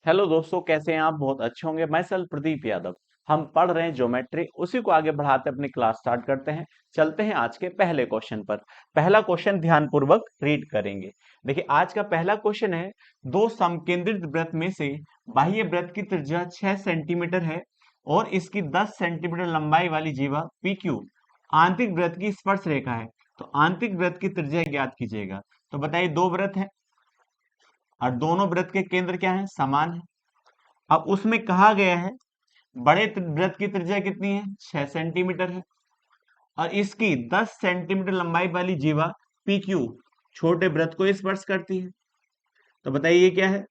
Hello दोस्तों, कैसे हैं आप? बहुत अच्छे होंगे। मैं सल प्रदीप यादव। हम पढ़ रहे हैं ज्योमेट्री, उसी को आगे बढ़ाते अपनी क्लास स्टार्ट करते हैं। चलते हैं आज के पहले क्वेश्चन पर। पहला क्वेश्चन ध्यानपूर्वक रीड करेंगे। देखिए, आज का पहला क्वेश्चन है, दो समकेंद्रित वृत्त में से बाह्य वृत्त की त्रिज्या 6 सेंटीमीटर है और इसकी 10 सेंटीमीटर लंबाई वाली जीवा पी क्यू आंतरिक वृत्त की स्पर्श रेखा है। तो आंतरिक वृत्त की त्रिज्या ज्ञात कीजिएगा। तो बताइए, दो वृत्त है और दोनों वृत्त के केंद्र क्या है? समान है। अब उसमें कहा गया है बड़े वृत्त की त्रिज्या कितनी है? 6 सेंटीमीटर है और इसकी 10 सेंटीमीटर लंबाई वाली जीवा पी क्यू छोटे वृत्त को स्पर्श करती है। तो बताइए ये क्या है?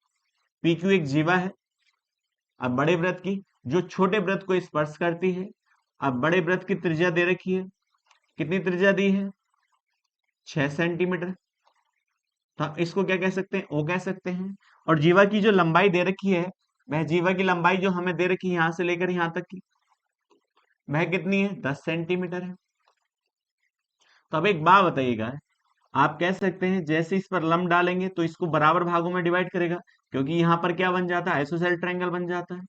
पी क्यू एक जीवा है। अब बड़े वृत्त की जो छोटे वृत्त को स्पर्श करती है। अब बड़े वृत्त की त्रिज्या दे रखी है, कितनी त्रिज्या दी है? 6 सेंटीमीटर। तो हम इसको क्या कह सकते हैं? ओ कह सकते हैं। और जीवा की जो लंबाई दे रखी है, वह जीवा की लंबाई जो हमें दे रखी है यहां से लेकर यहां तक की, वह कितनी है? 10 सेंटीमीटर है। तो अब एक बात बताइएगा, आप कह सकते हैं जैसे इस पर लंब डालेंगे तो इसको बराबर भागों में डिवाइड करेगा, क्योंकि यहाँ पर क्या बन जाता है? आइसोसेलेस ट्रायंगल बन जाता है।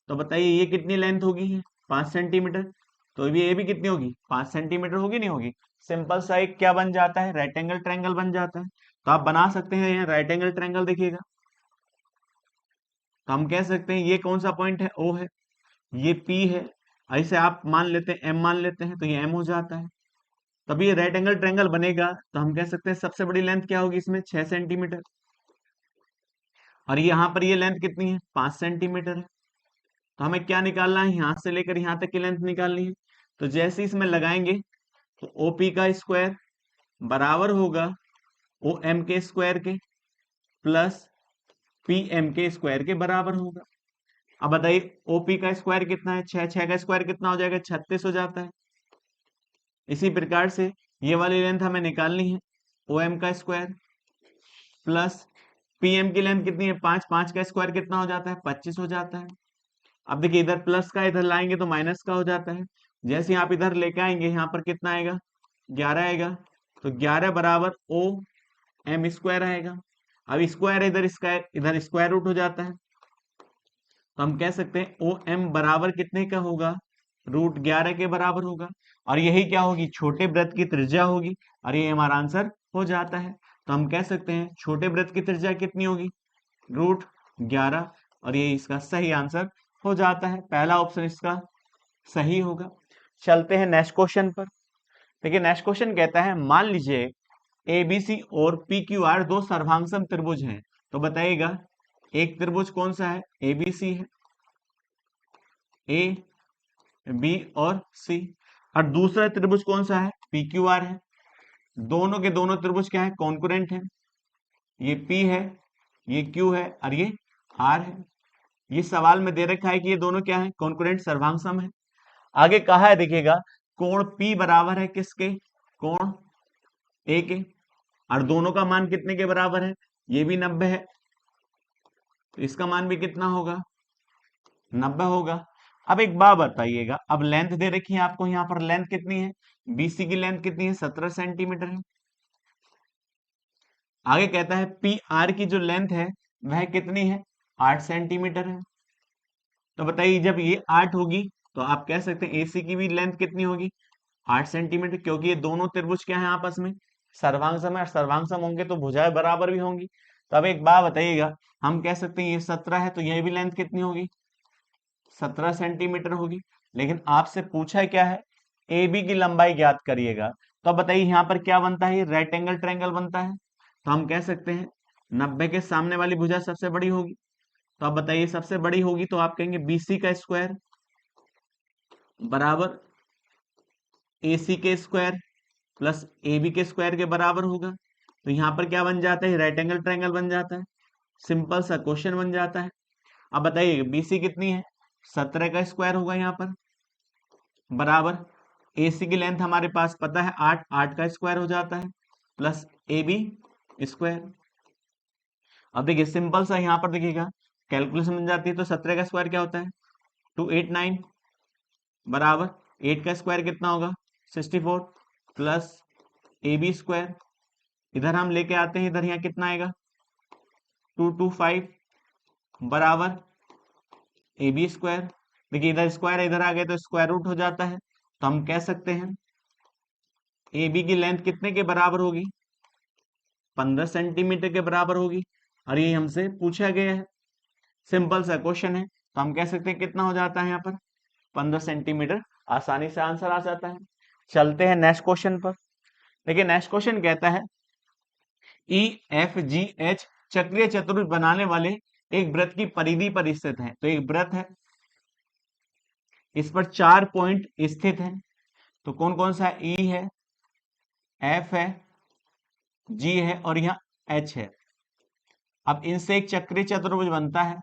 तो बताइए ये कितनी लेंथ होगी? है 5 सेंटीमीटर। तो ये भी कितनी होगी? 5 सेंटीमीटर होगी, नहीं होगी? सिंपल सा एक क्या बन जाता है? राइट एंगल ट्रायंगल बन जाता है। तो आप बना सकते हैं यहाँ राइट एंगल ट्रायंगल, देखिएगा। तो हम कह सकते हैं ये कौन सा पॉइंट है? ओ है। ये पी है। ऐसे आप मान लेते हैं एम मान लेते हैं, तो ये एम हो जाता है। तभी ये राइट एंगल ट्रायंगल बनेगा। तो हम कह सकते हैं सबसे बड़ी लेंथ क्या होगी इसमें? 6 सेंटीमीटर। और यहाँ पर ये लेंथ कितनी है? 5 सेंटीमीटर है। तो हमें क्या निकालना है? यहाँ से लेकर यहाँ तक की लेंथ निकालनी है। तो जैसे इसमें लगाएंगे तो ओपी का स्क्वायर बराबर होगा ओ एम के स्क्वायर के प्लस पी एम के स्क्वायर के बराबर होगा। अब बताइए ओपी का स्क्वायर कितना है? 6, 6 का स्क्वायर कितना हो जाएगा? 36 हो जाता है। इसी प्रकार से ये वाली लेंथ हमें निकालनी है, ओ एम का स्क्वायर प्लस पीएम की लेंथ कितनी है? 5, 5 का स्क्वायर कितना हो जाता है? 25 हो जाता है। अब देखिए, इधर प्लस का इधर लाएंगे तो माइनस का हो जाता है। जैसे आप इधर लेके आएंगे यहाँ पर कितना आएगा? 11 आएगा। तो 11 बराबर ओ एम स्क्वायर आएगा। अब स्क्वायर इधर स्क्वायर रूट हो जाता है। तो हम कह सकते हैं ओ एम बराबर कितने का होगा? √11 के बराबर होगा। और यही क्या होगी? छोटे वृत्त की त्रिज्या होगी। और ये हमारा आंसर हो जाता है। तो हम कह सकते हैं छोटे वृत्त की त्रिज्या कितनी होगी? √11। और ये इसका सही आंसर हो जाता है। पहला ऑप्शन इसका सही होगा। चलते हैं नेक्स्ट क्वेश्चन पर। देखिए, नेक्स्ट क्वेश्चन कहता है, मान लीजिए एबीसी और पी क्यू आर दो सर्वांगसम त्रिभुज हैं। तो बताइएगा एक त्रिभुज कौन सा है? एबीसी है, ए बी और सी। और दूसरा त्रिभुज कौन सा है? पी क्यू आर है। दोनों के दोनों त्रिभुज क्या है? कॉन्कुरेंट है। ये पी है, ये क्यू है और ये आर है। ये सवाल में दे रखा है कि ये दोनों क्या है? कॉन्कुरेंट सर्वांगसम है। आगे कहा है, देखिएगा, कोण P बराबर है किसके? कोण ए के। और दोनों का मान कितने के बराबर है? ये भी 90 है। तो इसका मान भी कितना होगा? 90 होगा। अब एक बात बताइएगा, अब लेंथ दे रखी है आपको, यहाँ पर लेंथ कितनी है? बीसी की लेंथ कितनी है? 17 सेंटीमीटर है। आगे कहता है पी आर की जो लेंथ है वह कितनी है? 8 सेंटीमीटर है। तो बताइए जब ये 8 होगी तो आप कह सकते हैं एसी की भी लेंथ कितनी होगी? 8 सेंटीमीटर, क्योंकि ये दोनों त्रिभुज क्या है आपस में? सर्वांगसम है। और सर्वांगसम होंगे तो भुजाएं बराबर भी होंगी। तो अब एक बात बताइएगा, हम कह सकते हैं ये 17 है तो ये भी लेंथ कितनी होगी? 17 सेंटीमीटर होगी। लेकिन आपसे पूछा क्या है? ए बी की लंबाई ज्ञात करिएगा। तो अब बताइए यहाँ पर क्या बनता है? राइट एंगल ट्रायंगल बनता है। तो हम कह सकते हैं 90 के सामने वाली भुजा सबसे बड़ी होगी। तो आप बताइए सबसे बड़ी होगी तो आप कहेंगे बीसी का स्क्वायर बराबर एसी के स्क्वायर प्लस ए बी के स्क्वायर के बराबर होगा। तो यहाँ पर क्या बन जाता है? राइट एंगल ट्रायंगल बन जाता है। सिंपल सा क्वेश्चन बन जाता है। अब बताइए बीसी कितनी है? 17 का स्क्वायर होगा यहाँ पर बराबर एसी की लेंथ हमारे पास पता है 8, 8 का स्क्वायर हो जाता है प्लस ए बी स्क्वायर। अब देखिए सिंपल सा यहाँ पर देखिएगा कैलकुलेशन बन जाती है। तो 17 का स्क्वायर क्या होता है? 289 बराबर 8 का स्क्वायर कितना होगा? 64 प्लस ए बी स्क्वायर। इधर हम लेके आते हैं, इधर यहाँ कितना आएगा? 225 बराबर ए बी स्क्वायर। देखिए इधर स्क्वायर इधर आ गए तो स्क्वायर रूट हो जाता है, तो हम कह सकते हैं ए बी की लेंथ कितने के बराबर होगी, 15 सेंटीमीटर के बराबर होगी, और ये हमसे पूछा गया है, सिंपल सा क्वेश्चन है, तो हम कह सकते हैं कितना हो जाता है यहाँ पर 15 सेंटीमीटर, आसानी से आंसर आ जाता है। चलते हैं नेक्स्ट क्वेश्चन पर। देखिए नेक्स्ट क्वेश्चन कहता है ई एफ जी एच चक्रीय चतुर्भुज बनाने वाले एक वृत्त की परिधि पर स्थित है। तो एक वृत्त है, इस पर 4 पॉइंट स्थित हैं, तो कौन कौन सा, ई है, एफ है, जी है और यहाँ एच है। अब इनसे एक चक्रीय चतुर्भुज बनता है।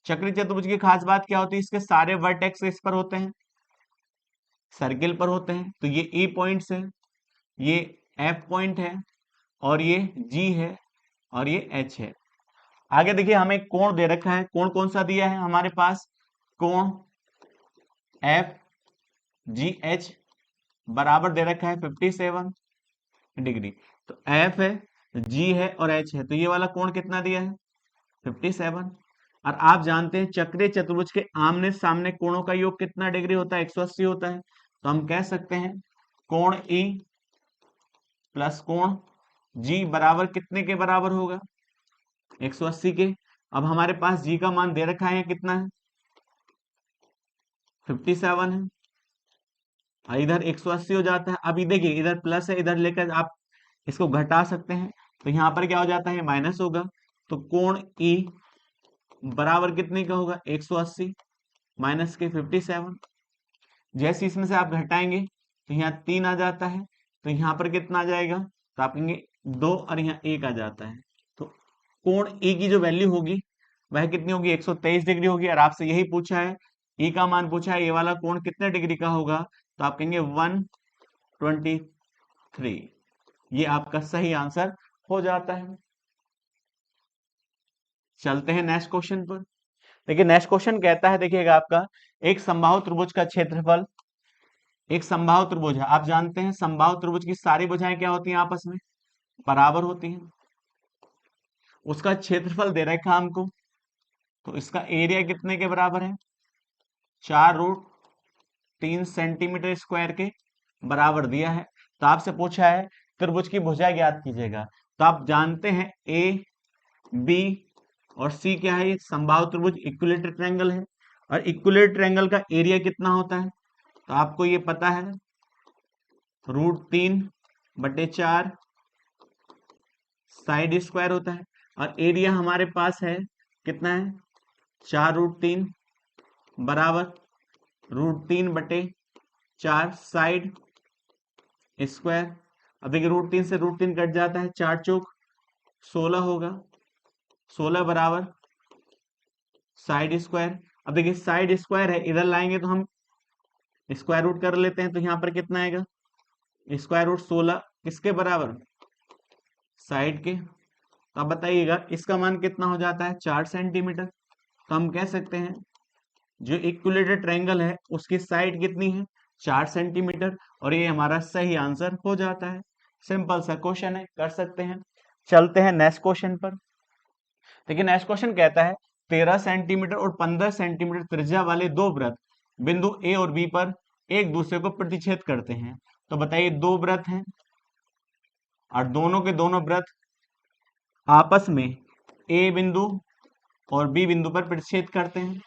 चक्रीय चतुर्भुज की खास बात क्या होती है, इसके सारे वर्टेक्स इस पर होते हैं, सर्किल पर होते हैं। तो ये ई पॉइंट्स है, ये एफ पॉइंट है, और ये जी है, और ये एच है। आगे देखिए हमें कोण दे रखा है, कोण कौन सा दिया है हमारे पास, कोण एफ जी एच बराबर दे रखा है 57 डिग्री। तो एफ है, जी है और एच है, तो ये वाला कोण कितना दिया है 57। और आप जानते हैं चक्रीय चतुर्भुज के आमने सामने कोणों का योग कितना डिग्री होता है, 180 होता है। तो हम कह सकते हैं कोण ई प्लस कोण जी बराबर कितने के बराबर होगा, 180 के। अब हमारे पास जी का मान दे रखा है कितना है, 57 है, और इधर 180 हो जाता है। अभी देखिए इधर प्लस है, इधर लेकर आप इसको घटा सकते हैं, तो यहाँ पर क्या हो जाता है, माइनस होगा। तो कोण ई बराबर कितने का होगा, 180 माइनस के 57। जैसे इसमें से आप घटाएंगे तो यहाँ 3 आ जाता है, तो यहाँ पर कितना आ जाएगा, तो आप कहेंगे 2 और यहाँ 1 आ जाता है। तो कोण ई की जो वैल्यू होगी वह कितनी होगी, 123 डिग्री होगी। और आपसे यही पूछा है, ई का मान पूछा है, ये वाला कोण कितने डिग्री का होगा, तो आप कहेंगे 123। ये आपका सही आंसर हो जाता है। चलते हैं नेक्स्ट क्वेश्चन पर। देखिए नेक्स्ट क्वेश्चन कहता है, देखिएगा आपका एक समबाहु त्रिभुज का क्षेत्रफल, एक समबाहु त्रिभुज है, आप जानते हैं समबाहु त्रिभुज की सारी भुजाएं क्या होती हैं, आपस में बराबर होती हैं। उसका क्षेत्रफल दे रखा हमको, तो इसका एरिया कितने के बराबर है, 4√3 सेंटीमीटर स्क्वायर के बराबर दिया है। तो आपसे पूछा है त्रिभुज की भुजा ज्ञात कीजिएगा। तो आप जानते हैं ए बी और सी क्या है, समबाहु त्रिभुज इक्विलेटरल ट्रायंगल है, और इक्विलेटरल ट्रायंगल का एरिया कितना होता है, तो आपको ये पता है, √3/4 साइड स्क्वायर होता है, और एरिया हमारे पास है कितना है, 4√3 बराबर √3/4 साइड स्क्वायर। अब देखिए √3 से √3 कट जाता है, 4 चौक 16 होगा, 16 बराबर साइड स्क्वायर। अब देखिए साइड स्क्वायर है, इधर लाएंगे तो हम स्क्वायर रूट कर लेते हैं, तो यहाँ पर कितना आएगा, स्क्वायर रूट 16 किसके बराबर, साइड के। तो अब बताइएगा इसका मान कितना हो जाता है, 4 सेंटीमीटर। तो हम कह सकते हैं जो इक्विलेटरल ट्रायंगल है उसकी साइड कितनी है, 4 सेंटीमीटर, और ये हमारा सही आंसर हो जाता है। सिंपल सा क्वेश्चन है, कर सकते हैं। चलते हैं नेक्स्ट क्वेश्चन पर। देखिए नेक्स्ट क्वेश्चन कहता है 13 सेंटीमीटर और 15 सेंटीमीटर त्रिज्या वाले दो वृत्त बिंदु ए और बी पर एक दूसरे को प्रतिच्छेद करते हैं। तो बताइए दो वृत्त हैं और दोनों के दोनों वृत्त आपस में ए बिंदु और बी बिंदु पर प्रतिच्छेद करते हैं।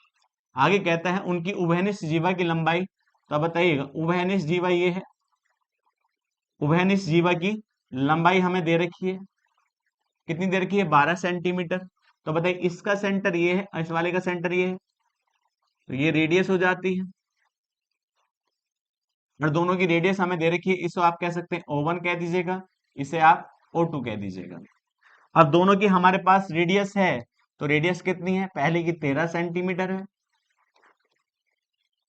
आगे कहता है उनकी उभयनिष्ठ जीवा की लंबाई। तो बताइएगा उभयनिष्ठ जीवा ये है, उभयनिष्ठ जीवा की लंबाई हमें दे रखी है, कितनी दे रखी है, 12 सेंटीमीटर। तो बताइए इसका सेंटर ये है, इस वाले का सेंटर ये है, तो ये रेडियस हो जाती है, और दोनों की रेडियस हमें दे रखी है, इसको आप कह सकते हैं O1 कह दीजिएगा, इसे आप O2 कह दीजिएगा। अब दोनों की हमारे पास रेडियस है, तो रेडियस कितनी है, पहले की 13 सेंटीमीटर है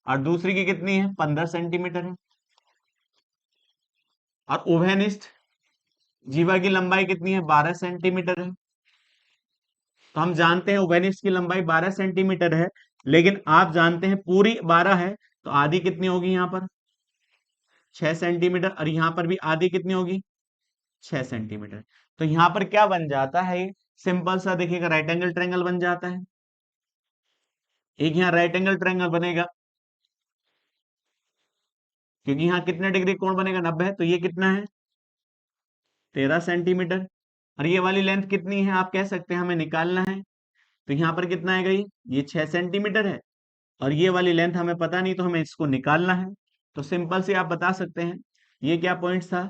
और दूसरी की कितनी है, 15 सेंटीमीटर है। और उभयनिष्ठ जीवा की लंबाई कितनी है, 12 सेंटीमीटर है। तो हम जानते हैं उभयनिष्ठ की लंबाई 12 सेंटीमीटर है, लेकिन आप जानते हैं पूरी 12 है, तो आधी कितनी होगी यहाँ पर, 6 सेंटीमीटर, और यहाँ पर भी आधी कितनी होगी, 6 सेंटीमीटर। तो यहाँ पर क्या बन जाता है, सिंपल सा देखिएगा राइट एंगल ट्रायंगल बन जाता है। एक यहाँ राइट एंगल ट्रायंगल बनेगा, क्योंकि यहाँ कितने डिग्री कोण बनेगा, 90, तो ये कितना है 13 सेंटीमीटर। और ये वाली लेंथ कितनी है आप कह सकते हैं हमें निकालना है, तो यहाँ पर कितना आएगा, ये 6 सेंटीमीटर है, और ये वाली लेंथ हमें पता नहीं, तो हमें इसको निकालना है। तो सिंपल से आप बता सकते हैं ये क्या पॉइंट था,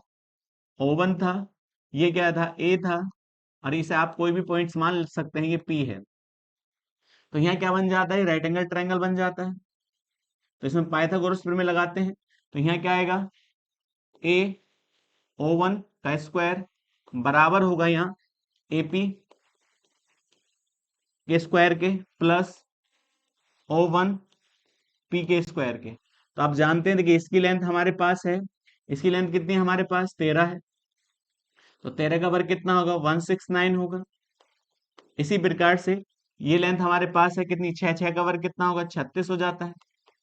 O1 था, ये क्या था, ए था, और इसे आप कोई भी पॉइंट्स मान सकते हैं, ये पी है। तो यहाँ क्या बन जाता है, राइट एंगल ट्रायंगल बन जाता है। तो इसमें पाइथागोरस प्रमेय लगाते हैं, तो यहाँ क्या आएगा, ए O1 का स्क्वायर बराबर होगा यहाँ AP के स्क्वायर के प्लस O1 P के स्क्वायर के। तो आप जानते हैं कि इसकी लेंथ हमारे पास है, इसकी लेंथ कितनी है हमारे पास, 13 है, तो 13 का वर्ग कितना होगा, 169 होगा। इसी प्रकार से ये लेंथ हमारे पास है कितनी, 6, 6 का वर्ग कितना होगा, 36 हो जाता है,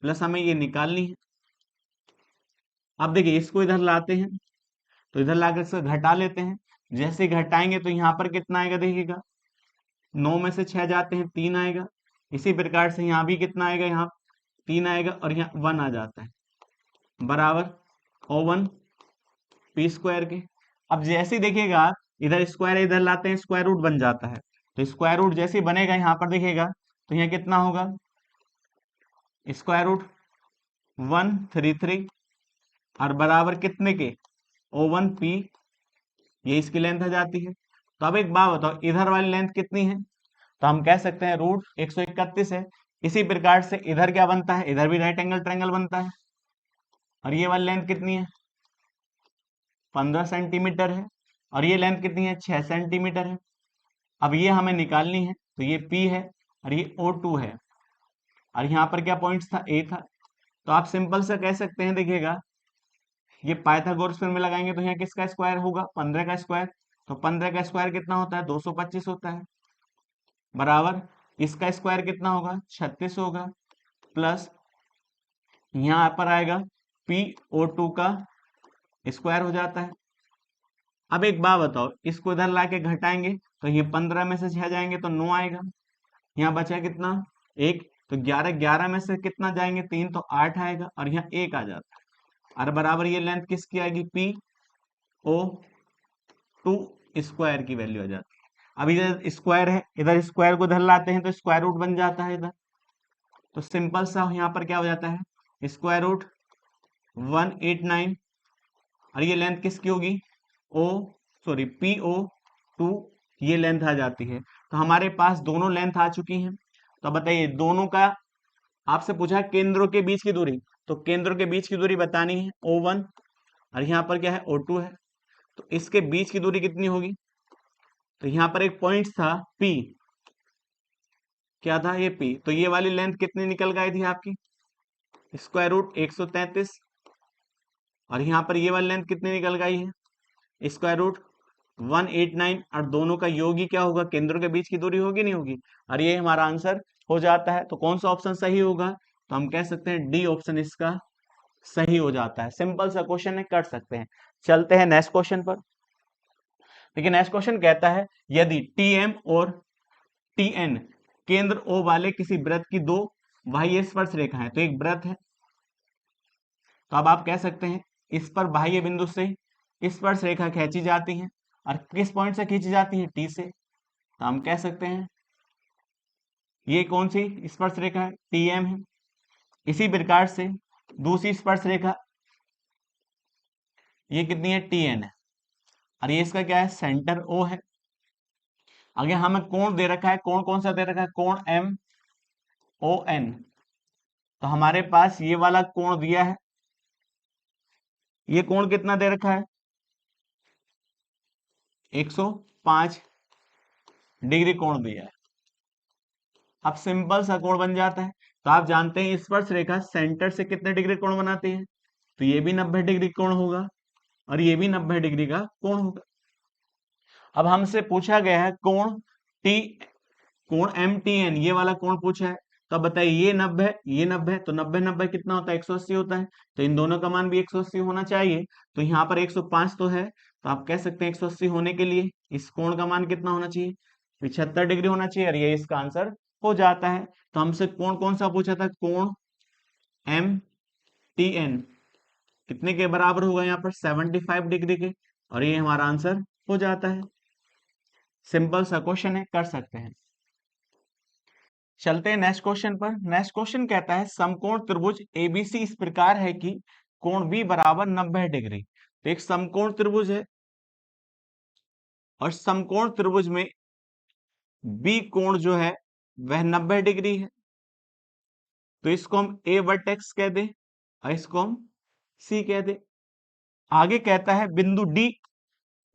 प्लस हमें ये निकालनी है। अब देखिए इसको इधर लाते हैं, तो इधर लाकर इसको घटा लेते हैं। जैसे घटाएंगे तो यहाँ पर कितना आएगा देखिएगा, 9 में से 6 जाते हैं, 3 आएगा। इसी प्रकार से यहाँ भी कितना आएगा, यहाँ 3 आएगा, और यहाँ 1 आ जाता है, बराबर O1 P स्क्वायर के। अब जैसे ही देखिएगा आप इधर स्क्वायर इधर लाते हैं, स्क्वायर रूट बन जाता है। तो स्क्वायर रूट जैसे ही बनेगा यहाँ पर देखिएगा, तो यहाँ कितना होगा, स्क्वायर रूट 133, और बराबर कितने के, O1 P, ये इसकी लेंथ आ जाती है। तो अब एक बात बताओ, इधर वाली लेंथ कितनी है, तो हम कह सकते हैं रूट 131 है। इसी प्रकार से इधर क्या बनता है, इधर भी राइट एंगल ट्रायंगल बनता है, और ये वाली लेंथ कितनी है, 15 सेंटीमीटर है, और ये लेंथ कितनी है, 6 सेंटीमीटर है। अब ये हमें निकालनी है, तो ये P है और ये O2 है, और यहाँ पर क्या पॉइंट था, A था। तो आप सिंपल से कह सकते हैं, देखिएगा ये पाइथागोरस प्रमेय लगाएंगे, तो यहाँ किसका स्क्वायर होगा, 15 का स्क्वायर। तो 15 का स्क्वायर कितना होता है, 225 होता है, बराबर इसका स्क्वायर कितना होगा, 36 होगा, प्लस यहाँ पर आएगा PO2 का स्क्वायर हो जाता है। अब एक बात बताओ, इसको इधर लाके घटाएंगे, तो ये 15 में से 6 जाएंगे तो 9 आएगा, यहाँ बचा कितना, 1, तो 11, 11 में से कितना जाएंगे, 3, तो 8 आएगा, और यहाँ 1 आ जाता है, और बराबर ये लेंथ किसकी आएगी, PO2 स्क्वायर की वैल्यू आ जाती है। अब इधर स्क्वायर है, इधर स्क्वायर को इधर लाते हैं तो स्क्वायर रूट बन जाता है इधर। तो सिंपल सा यहाँ पर क्या हो जाता है, स्क्वायर रूट 189, और ये लेंथ किसकी होगी, PO2, ये लेंथ आ जाती है। तो हमारे पास दोनों लेंथ आ चुकी हैं। तो बताइए दोनों का, आपसे पूछा केंद्रों के बीच की दूरी, तो केंद्रों के बीच की दूरी बतानी है, O1, और यहाँ पर क्या है, O2 है। तो इसके बीच की दूरी कितनी होगी, तो यहाँ पर एक पॉइंट था P, क्या था ये P, तो ये वाली लेंथ कितनी निकल गई थी आपकी, स्क्वायर रूट 133, और यहाँ पर ये वाली लेंथ कितनी निकल गई है, स्क्वायर रूट 189, और दोनों का योग ही क्या होगा, केंद्रों के बीच की दूरी होगी, नहीं होगी, और ये हमारा आंसर हो जाता है। तो कौन सा ऑप्शन सही होगा, तो हम कह सकते हैं डी ऑप्शन इसका सही हो जाता है। सिंपल सा क्वेश्चन है, कर सकते हैं। चलते हैं नेक्स्ट क्वेश्चन पर। देखिए नेक्स्ट क्वेश्चन कहता है, यदि TM और TN केंद्र O वाले किसी वृत्त की दो बाह्य स्पर्श रेखा है, तो एक वृत्त है, तो अब आप कह सकते हैं इस पर बाह्य बिंदु से स्पर्श रेखा खींची जाती है, और किस पॉइंट से खींची जाती है, T से। तो हम कह सकते हैं ये कौन सी स्पर्श रेखा है, TM है। इसी प्रकार से दूसरी स्पर्श रेखा ये कितनी है, TN है, और ये इसका क्या है, सेंटर O है। आगे हमें कोण दे रखा है, कोण कौन सा दे रखा है, कोण MON। तो हमारे पास ये वाला कोण दिया है, ये कोण कितना दे रखा है, 105 डिग्री कोण दिया है। अब सिंपल सा कोण बन जाता है। तो आप जानते हैं स्पर्श रेखा सेंटर से कितने डिग्री कोण बनाती है, तो ये भी 90 डिग्री कोण होगा, और ये भी 90 डिग्री का कोण होगा। अब हमसे पूछा गया है कोण MTN, ये वाला कोण पूछा है। तो अब बताइए ये 90 है, ये 90 है, तो 90 90 कितना होता है, 180 होता है। तो इन दोनों का मान भी 180 होना चाहिए। तो यहाँ पर 105 तो है, तो आप कह सकते हैं 180 होने के लिए इस कोण का मान कितना होना चाहिए, 75 डिग्री होना चाहिए और ये इसका आंसर हो जाता है। तो हमसे कोण कौन सा पूछा था? कोण एम टी एन कितने के बराबर होगा? यहाँ पर 75 डिग्री के, और ये हमारा आंसर हो जाता है। सिंपल सा क्वेश्चन है, कर सकते हैं। चलते हैं नेक्स्ट क्वेश्चन पर। नेक्स्ट क्वेश्चन कहता है समकोण त्रिभुज एबीसी इस प्रकार है कि कोण बी बराबर 90 डिग्री। तो एक समकोण त्रिभुज है और समकोण त्रिभुज में बी कोण जो है वह 90 डिग्री है। तो इसको हम ए वर्टेक्स कह दें और इसको हम सी कह दें। आगे कहता है बिंदु डी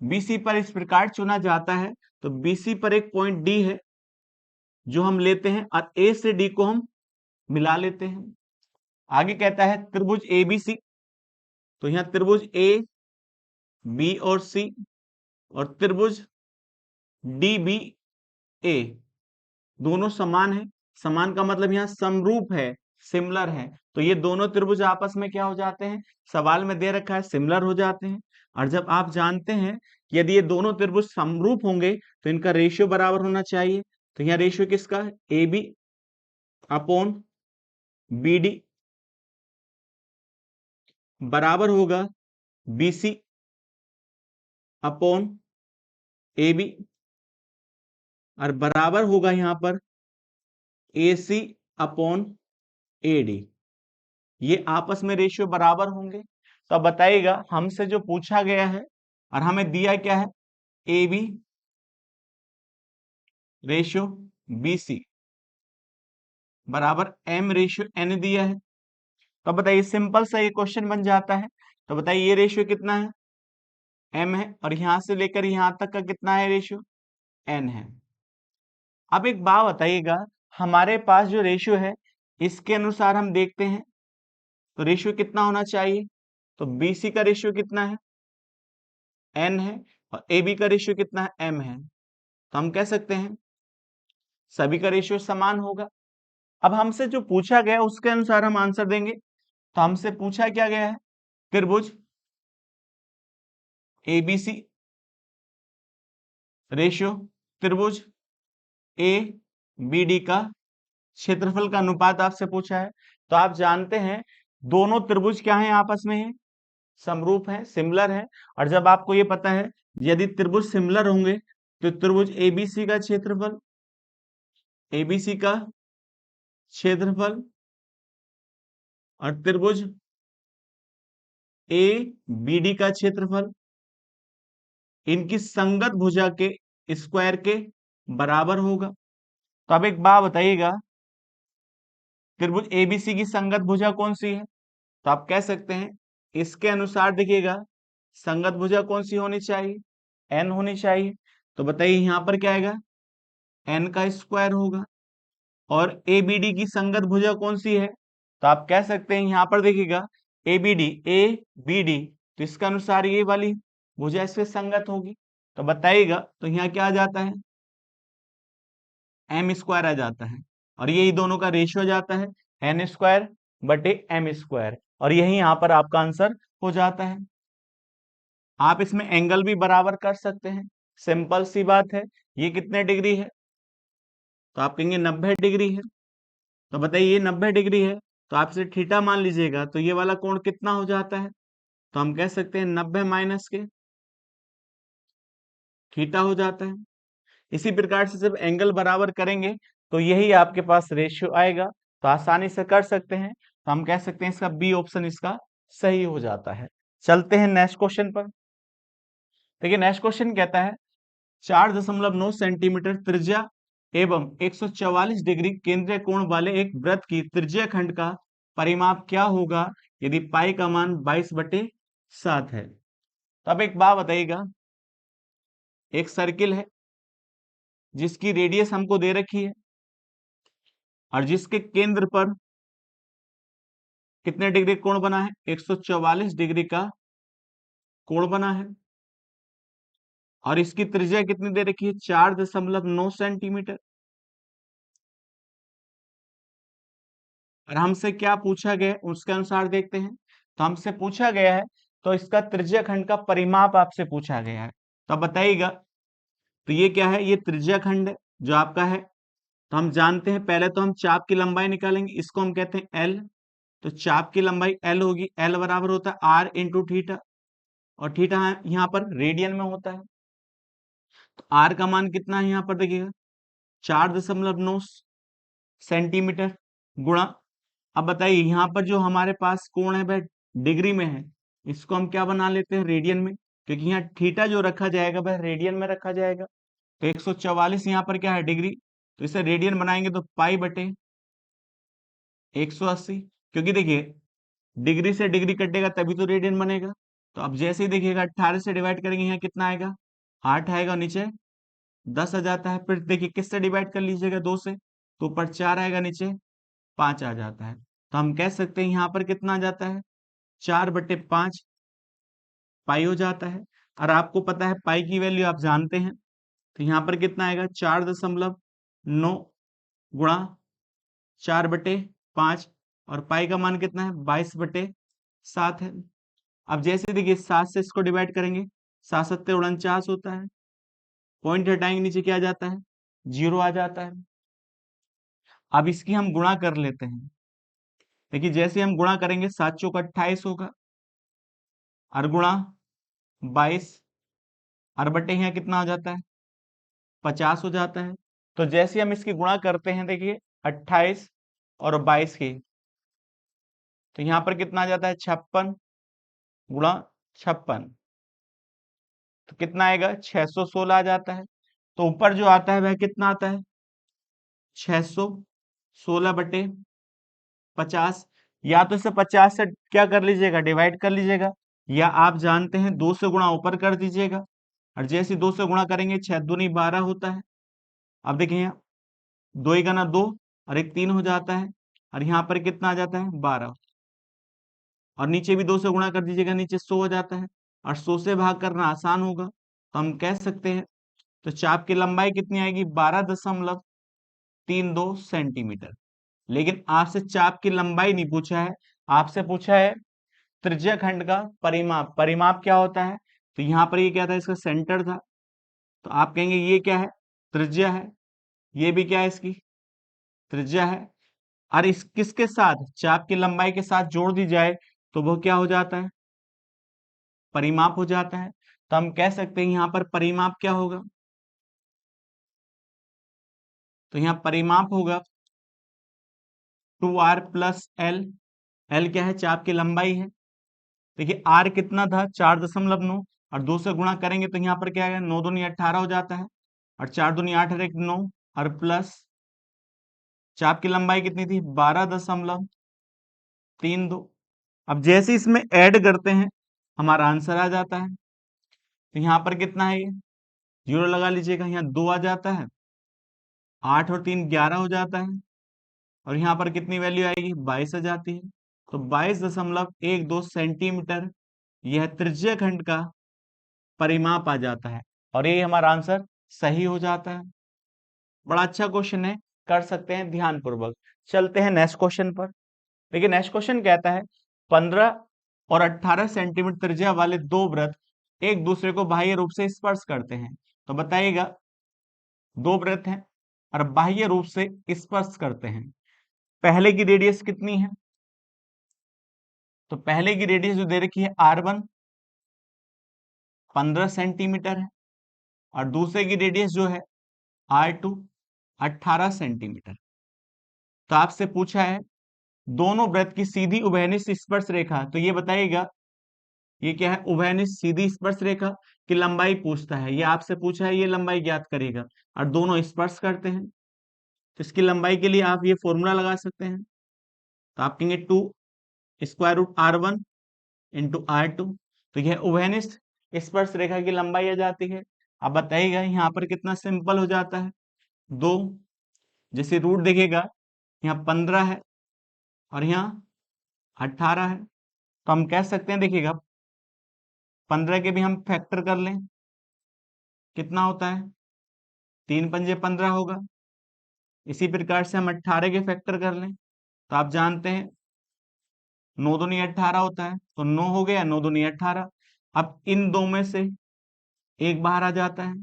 बीसी पर इस प्रकार चुना जाता है। तो बीसी पर एक पॉइंट डी है जो हम लेते हैं और ए से डी को हम मिला लेते हैं। आगे कहता है त्रिभुज एबीसी। तो यहां त्रिभुज ए बी और सी और त्रिभुज डी बी ए दोनों समान है। समान का मतलब यहां समरूप है, सिमिलर है। तो ये दोनों त्रिभुज आपस में क्या हो जाते हैं? सवाल में दे रखा है सिमिलर हो जाते हैं। और जब आप जानते हैं कि यदि ये दोनों त्रिभुज समरूप होंगे तो इनका रेशियो बराबर होना चाहिए। तो यहाँ रेशियो किसका है? A B upon B D बराबर होगा B C upon A B और बराबर होगा यहां पर ए सी अपॉन ए डी। ये आपस में रेशियो बराबर होंगे। तो अब बताइएगा हमसे जो पूछा गया है और हमें दिया क्या है? A B ratio B C बराबर एम रेशियो एन दिया है। तो बताइए सिंपल सा ये क्वेश्चन बन जाता है। तो बताइए ये रेशियो कितना है? एम है और यहां से लेकर यहां तक का कितना है रेशियो? एन है। अब एक बात बताइएगा, हमारे पास जो रेशियो है इसके अनुसार हम देखते हैं तो रेशियो कितना होना चाहिए? तो बीसी का रेशियो कितना है? एन है और ए बी का रेशियो कितना है? एम है। तो हम कह सकते हैं सभी का रेशियो समान होगा। अब हमसे जो पूछा गया उसके अनुसार हम आंसर देंगे। तो हमसे पूछा क्या गया है? त्रिभुज एबीसी रेशियो त्रिभुज ए बी डी का क्षेत्रफल का अनुपात आपसे पूछा है। तो आप जानते हैं दोनों त्रिभुज क्या है? आपस में है, समरूप है, सिमिलर है। और जब आपको ये पता है यदि त्रिभुज सिमिलर होंगे तो त्रिभुज एबीसी का क्षेत्रफल और त्रिभुज ए बी डी का क्षेत्रफल इनकी संगत भुजा के स्क्वायर के बराबर होगा। तो अब एक बात बताइएगा, त्रिभुज एबीसी की संगत भुजा कौन सी है? तो आप कह सकते हैं इसके अनुसार देखिएगा संगत भुजा कौन सी होनी चाहिए? एन होनी चाहिए। तो बताइए यहां पर क्या आएगा? एन का स्क्वायर होगा। और एबीडी की संगत भुजा कौन सी है? तो आप कह सकते हैं यहां पर देखिएगा एबीडी ए बी डी, तो इसके अनुसार ये वाली भुजा इससे संगत होगी। तो बताइएगा तो यहाँ क्या आ जाता है? एम स्क्वायर आ जाता है और यही दोनों का रेशियो आ जाता है एन स्क्वायर बटे एम स्क्वायर, और यही यहां पर आपका आंसर हो जाता है। आप इसमें एंगल भी बराबर कर सकते हैं, सिंपल सी बात है। ये कितने डिग्री है? तो आप कहेंगे 90 डिग्री है। तो बताइए ये 90 डिग्री है तो आप इसे थीटा मान लीजिएगा तो ये वाला कोण कितना हो जाता है? तो हम कह सकते हैं 90 माइनस के थीटा हो जाता है। इसी प्रकार से जब एंगल बराबर करेंगे तो यही आपके पास रेशियो आएगा। तो आसानी से कर सकते हैं। तो हम कह सकते हैं इसका बी ऑप्शन इसका सही हो जाता है। चलते हैं नेक्स्ट क्वेश्चन पर। देखिए नेक्स्ट क्वेश्चन कहता है 4.9 सेंटीमीटर त्रिज्या एवं 144 डिग्री केंद्रीय कोण वाले एक वृत्त की त्रिज्या खंड का परिमाप क्या होगा यदि पाई का मान 22/7 है? तो अब एक बात बताइएगा, एक सर्किल है जिसकी रेडियस हमको दे रखी है और जिसके केंद्र पर कितने डिग्री कोण बना है? 144 डिग्री का कोण बना है और इसकी त्रिज्या कितनी दे रखी है? 4.9 सेंटीमीटर। और हमसे क्या पूछा गया है उसके अनुसार देखते हैं। तो हमसे पूछा गया है तो इसका त्रिज्या खंड का परिमाप आपसे पूछा गया है। तो अब बताइएगा तो ये क्या है, ये त्रिज्या खंड है जो आपका है। तो हम जानते हैं, पहले तो हम चाप की लंबाई निकालेंगे, इसको हम कहते हैं एल। तो चाप की लंबाई एल होगी, एल बराबर होता है आर इंटू थीटा, और थीटा यहाँ पर रेडियन में होता है। तो आर का मान कितना है यहाँ पर देखिएगा, 4.9 सेंटीमीटर गुणा, अब बताइए यहाँ पर जो हमारे पास कोण है वह डिग्री में है, इसको हम क्या बना लेते हैं, रेडियन में, क्योंकि यहाँ थीटा जो रखा जाएगा वह रेडियन में रखा जाएगा। तो 144 यहाँ पर क्या है, डिग्री, तो इसे रेडियन बनाएंगे तो पाई बटे 180, क्योंकि देखिए डिग्री से डिग्री कटेगा तभी तो रेडियन बनेगा। तो अब जैसे ही देखिएगा 18 से डिवाइड करेंगे, यहाँ कितना आएगा, 8 आएगा, नीचे 10 आ जाता है। फिर देखिए किससे डिवाइड कर लीजिएगा, 2 से, तो ऊपर 4 आएगा, नीचे 5 आ जाता है। तो हम कह सकते हैं यहाँ पर कितना आ जाता है, 4/5 पाई हो जाता है। और आपको पता है पाई की वैल्यू आप जानते हैं, तो यहाँ पर कितना आएगा, 4.9 गुणा 4/5, और पाई का मान कितना है, 22/7 है। अब जैसे देखिए 7 से इसको डिवाइड करेंगे, 7 सत्ते 49 होता है, पॉइंट हटाएंगे नीचे क्या आ जाता है, 0 आ जाता है। अब इसकी हम गुणा कर लेते हैं, देखिए जैसे हम गुणा करेंगे 7 चौक 28 होगा, और गुणा 22, और बटे यहाँ कितना हो जाता है, 50 हो जाता है। तो जैसे हम इसकी गुणा करते हैं, देखिए 28 और 22 की, तो यहाँ पर कितना आ जाता है, 56 गुणा 56, तो कितना आएगा, 616 आ जाता है। तो ऊपर जो आता है वह कितना आता है, 616/50। या तो इसे 50 से क्या कर लीजिएगा, डिवाइड कर लीजिएगा, या आप जानते हैं 2 से गुणा ऊपर कर दीजिएगा, और जैसे 2 से गुणा करेंगे 6 दूनी 12 होता है। अब देखिए यहाँ 2 ही गुना 2 और 1 3 हो जाता है, और यहाँ पर कितना आ जाता है, 12, और नीचे भी 2 से गुणा कर दीजिएगा, नीचे 100 हो जाता है, और 100 से भाग करना आसान होगा, तो हम कह सकते हैं, तो चाप की लंबाई कितनी आएगी, 12.32 सेंटीमीटर। लेकिन आपसे चाप की लंबाई नहीं पूछा है, आपसे पूछा है त्रिज्या खंड का परिमाप। परिमाप क्या होता है, तो यहाँ पर ये क्या था, इसका सेंटर था, तो आप कहेंगे ये क्या है, त्रिज्या है, ये भी क्या है, इसकी त्रिज्या है, और इस किसके साथ, चाप की लंबाई के साथ जोड़ दी जाए तो वो क्या हो जाता है, परिमाप हो जाता है। तो हम कह सकते हैं यहाँ पर परिमाप क्या होगा, तो यहाँ परिमाप होगा 2r प्लस एल। एल क्या है, चाप की लंबाई है। देखिए आर कितना था, 4.9, और 2 से गुणा करेंगे तो यहाँ पर क्या है, 9 दूनी 18 हो जाता है, और 4 दूनी 8 और 1 9, और प्लस चाप की लंबाई कितनी थी, 12.32। अब जैसे इसमें ऐड करते हैं हमारा आंसर आ जाता है। तो यहाँ पर कितना है, ये 0 लगा लीजिएगा, यहाँ 2 आ जाता है, 8 और 3 11 हो जाता है, और यहाँ पर कितनी वैल्यू आएगी, 22 आ जाती है। तो 22.12 सेंटीमीटर यह त्रिज्या खंड का परिमाप आ जाता है, और ये हमारा आंसर सही हो जाता है। बड़ा अच्छा क्वेश्चन है, कर सकते हैं ध्यान पूर्वक। चलते हैं नेक्स्ट क्वेश्चन पर। देखिए नेक्स्ट क्वेश्चन कहता है, 15 और 18 सेंटीमीटर त्रिज्या वाले दो वृत्त एक दूसरे को बाह्य रूप से स्पर्श करते हैं। तो बताइएगा, दो वृत्त हैं और बाह्य रूप से स्पर्श करते हैं, पहले की रेडियस कितनी है, तो पहले की रेडियस जो दे रखी है R1 15 सेंटीमीटर है, और दूसरे की रेडियस जो है R2 18 सेंटीमीटर। तो आपसे पूछा है दोनों वृत्त की सीधी उभयनिष्ठ स्पर्श रेखा, तो ये बताइएगा ये क्या है, उभयनिष्ठ सीधी स्पर्श रेखा की लंबाई पूछता है, ये आपसे पूछा है, ये लंबाई ज्ञात करेगा, और दोनों स्पर्श करते हैं, तो इसकी लंबाई के लिए आप ये फॉर्मूला लगा सकते हैं। तो आप कहेंगे 2√R1 इंटू R2, तो यह उभयनिष्ठ स्पर्श रेखा की लंबाई आ जाती है। अब बताइएगा यहाँ पर कितना सिंपल हो जाता है, 2, जैसे रूट देखिएगा, यहाँ 15 है और यहाँ 18 है, तो हम कह सकते हैं, देखिएगा 15 के भी हम फैक्टर कर लें, कितना होता है, 3 पंजे 15 होगा। इसी प्रकार से हम 18 के फैक्टर कर लें, तो आप जानते हैं 9 दूनी 18 होता है, तो 9 हो गया, 9 दूनी 18। अब इन दो में से एक बाहर आ जाता है,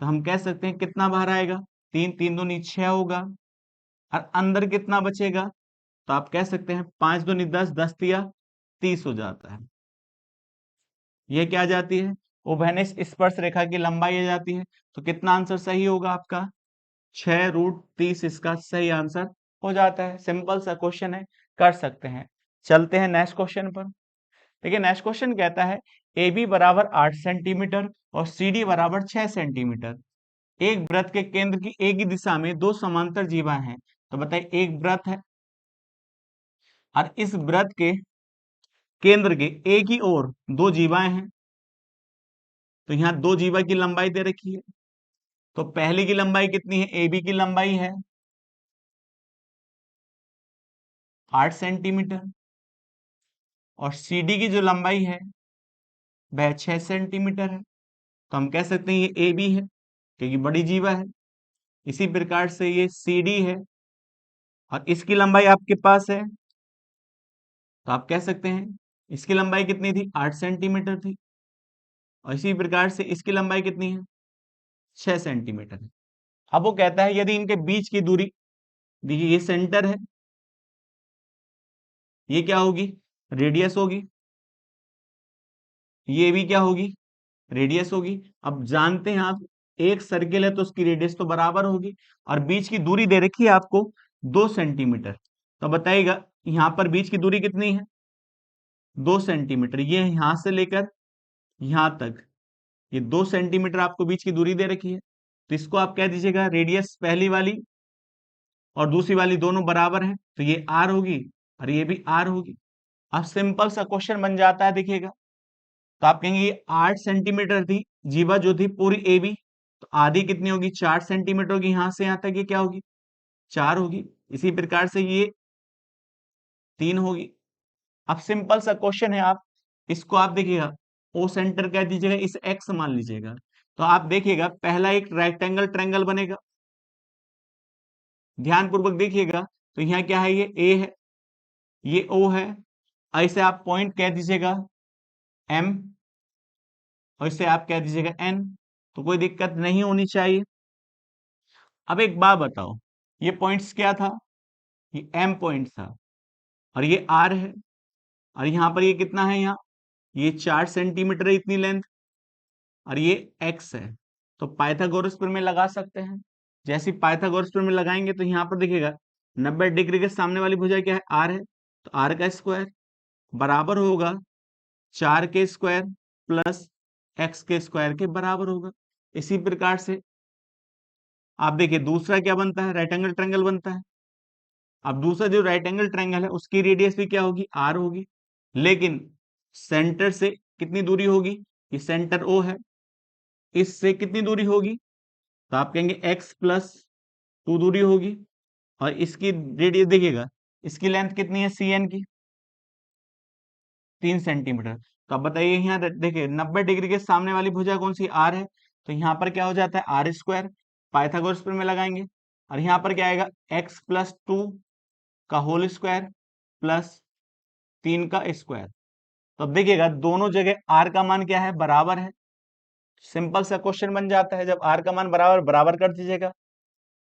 तो हम कह सकते हैं कितना बाहर आएगा, 3 3 दूनी 6 होगा, और अंदर कितना बचेगा, तो आप कह सकते हैं 5 दूनी 10, 10 तिया 30 हो जाता है। यह क्या आ जाती है, उभयनिष्ठ स्पर्श रेखा की लंबाई आ जाती है। तो कितना आंसर सही होगा आपका, 6√30 इसका सही आंसर हो जाता है। सिंपल सा क्वेश्चन है, कर सकते हैं। चलते हैं नेक्स्ट क्वेश्चन पर। देखिए नेक्स्ट क्वेश्चन कहता है ए बी बराबर 8 सेंटीमीटर और सी डी बराबर 6 सेंटीमीटर। एक वृत्त के केंद्र की एक ही दिशा में दो समांतर जीवाएं हैं। तो बताइए, एक वृत्त है और इस वृत्त के केंद्र के एक ही ओर दो जीवाएं हैं। तो यहाँ दो जीवा की लंबाई दे रखी है। तो पहली की लंबाई कितनी है, ए बी की लंबाई है 8 सेंटीमीटर और सी डी की जो लंबाई है वह 6 सेंटीमीटर है। तो हम कह सकते हैं ये ए बी है क्योंकि बड़ी जीवा है। इसी प्रकार से ये सी डी है और इसकी लंबाई आपके पास है, तो आप कह सकते हैं इसकी लंबाई कितनी थी, 8 सेंटीमीटर थी। और इसी प्रकार से इसकी लंबाई कितनी है, 6 सेंटीमीटर है। अब वो कहता है यदि इनके बीच की दूरी, देखिए ये सेंटर है, ये क्या होगी, रेडियस होगी, ये भी क्या होगी, रेडियस होगी। अब जानते हैं आप, एक सर्किल है तो उसकी रेडियस तो बराबर होगी, और बीच की दूरी दे रखी है आपको 2 सेंटीमीटर। तो बताइएगा यहां पर बीच की दूरी कितनी है, 2 सेंटीमीटर। ये यहां से लेकर यहां तक ये 2 सेंटीमीटर आपको बीच की दूरी दे रखी है। तो इसको आप कह दीजिएगा रेडियस पहली वाली और दूसरी वाली दोनों बराबर हैं, तो ये आर होगी और ये भी आर होगी। अब सिंपल सा क्वेश्चन बन जाता है, देखिएगा। तो आप कहेंगे ये 8 सेंटीमीटर थी जीवा जो थी पूरी ए बी, तो आधी कितनी होगी, 4 सेंटीमीटर होगी। यहां से यहां तक ये क्या होगी, 4 होगी। इसी प्रकार से ये 3 होगी। अब सिंपल सा क्वेश्चन है, आप इसको आप देखिएगा ओ सेंटर कह दीजिएगा, इसे एक्स मान लीजिएगा। तो आप देखिएगा पहला एक रेक्टेंगल ट्रायंगल बनेगा, ध्यानपूर्वक देखिएगा। तो यहाँ क्या है, ये ए है, ये ओ है, ऐसे आप पॉइंट कह दीजिएगा एम, और इसे आप कह दीजिएगा एन। तो कोई दिक्कत नहीं होनी चाहिए। अब एक बात बताओ, ये पॉइंट्स क्या था, ये एम पॉइंट था और ये आर है, और यहाँ पर ये कितना है, यहाँ ये 4 सेंटीमीटर है इतनी लेंथ, और ये एक्स है। तो पाइथागोरस प्रमेय लगा सकते हैं। जैसे पाइथागोरस प्रमेय लगाएंगे तो यहाँ पर देखिएगा 90 डिग्री के सामने वाली भुजा क्या है, आर है। तो आर का स्क्वायर बराबर होगा 4 के स्क्वायर प्लस एक्स के स्क्वायर के बराबर होगा। इसी प्रकार से आप देखिए दूसरा क्या बनता है, राइट एंगल ट्रायंगल बनता है। अब दूसरा जो राइट एंगल ट्रायंगल है उसकी रेडियस भी क्या होगी, आर होगी। लेकिन सेंटर से कितनी दूरी होगी, ये सेंटर ओ है, इससे कितनी दूरी होगी, तो आप कहेंगे एक्स प्लस 2 दूरी होगी। और इसकी रेडियस देखिएगा, इसकी लेंथ कितनी है सी एन की, 3 सेंटीमीटर। तो अब बताइए यहाँ देखिए 90 डिग्री के सामने वाली भुजा कौन सी, आर है। तो यहाँ पर क्या हो जाता है, आर स्क्वायर, पाइथागोरस प्रमेय लगाएंगे, और यहाँ पर क्या आएगा, एक्स प्लस 2 का होल स्क्वायर प्लस 3 का स्क्वायर। तो अब देखिएगा दोनों जगह आर का मान क्या है, बराबर है। सिंपल सा क्वेश्चन बन जाता है, जब आर का मान बराबर बराबर कर दीजिएगा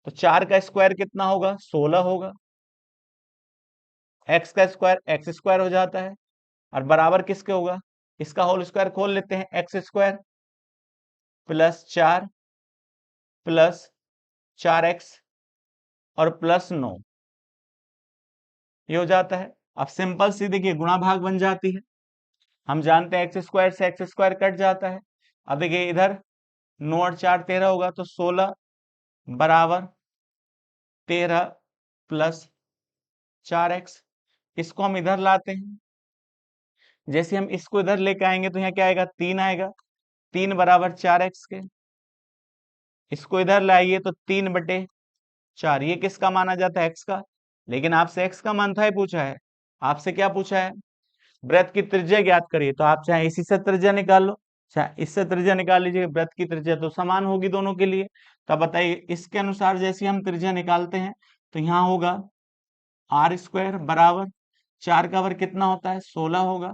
तो 4 का स्क्वायर कितना होगा, 16 होगा। एक्स का स्क्वायर एक्स स्क्वायर हो जाता है, और बराबर किसके होगा, इसका होल स्क्वायर खोल लेते हैं, x square plus 4 plus 4x और प्लस 9, ये हो जाता है। अब सिंपल सी देखिए गुणा भाग बन जाती है। हम जानते हैं एक्स स्क्वायर से एक्स स्क्वायर कट जाता है। अब देखिए इधर 9 और 4 13 होगा, तो 16 बराबर 13 प्लस 4x। इसको हम इधर लाते हैं, जैसे हम इसको इधर लेके आएंगे तो यहाँ क्या आएगा, 3 आएगा, 3 बराबर 4x के। इसको इधर लाइए तो 3/4, ये किसका माना जाता है, एक्स का। लेकिन आपसे एक्स का मान था ही पूछा है, आपसे क्या पूछा है, वृत्त की त्रिज्या ज्ञात करिए। तो आप चाहे इसी से त्रिज्या निकाल लो, चाहे इससे त्रिज्या निकाल लीजिए, वृत्त की त्रिज्या तो समान होगी दोनों के लिए। तो अब बताइए इसके अनुसार जैसे हम त्रिज्या निकालते हैं, तो यहाँ होगा आर स्क्वायर बराबर 4 का वर्ग कितना होता है, 16 होगा,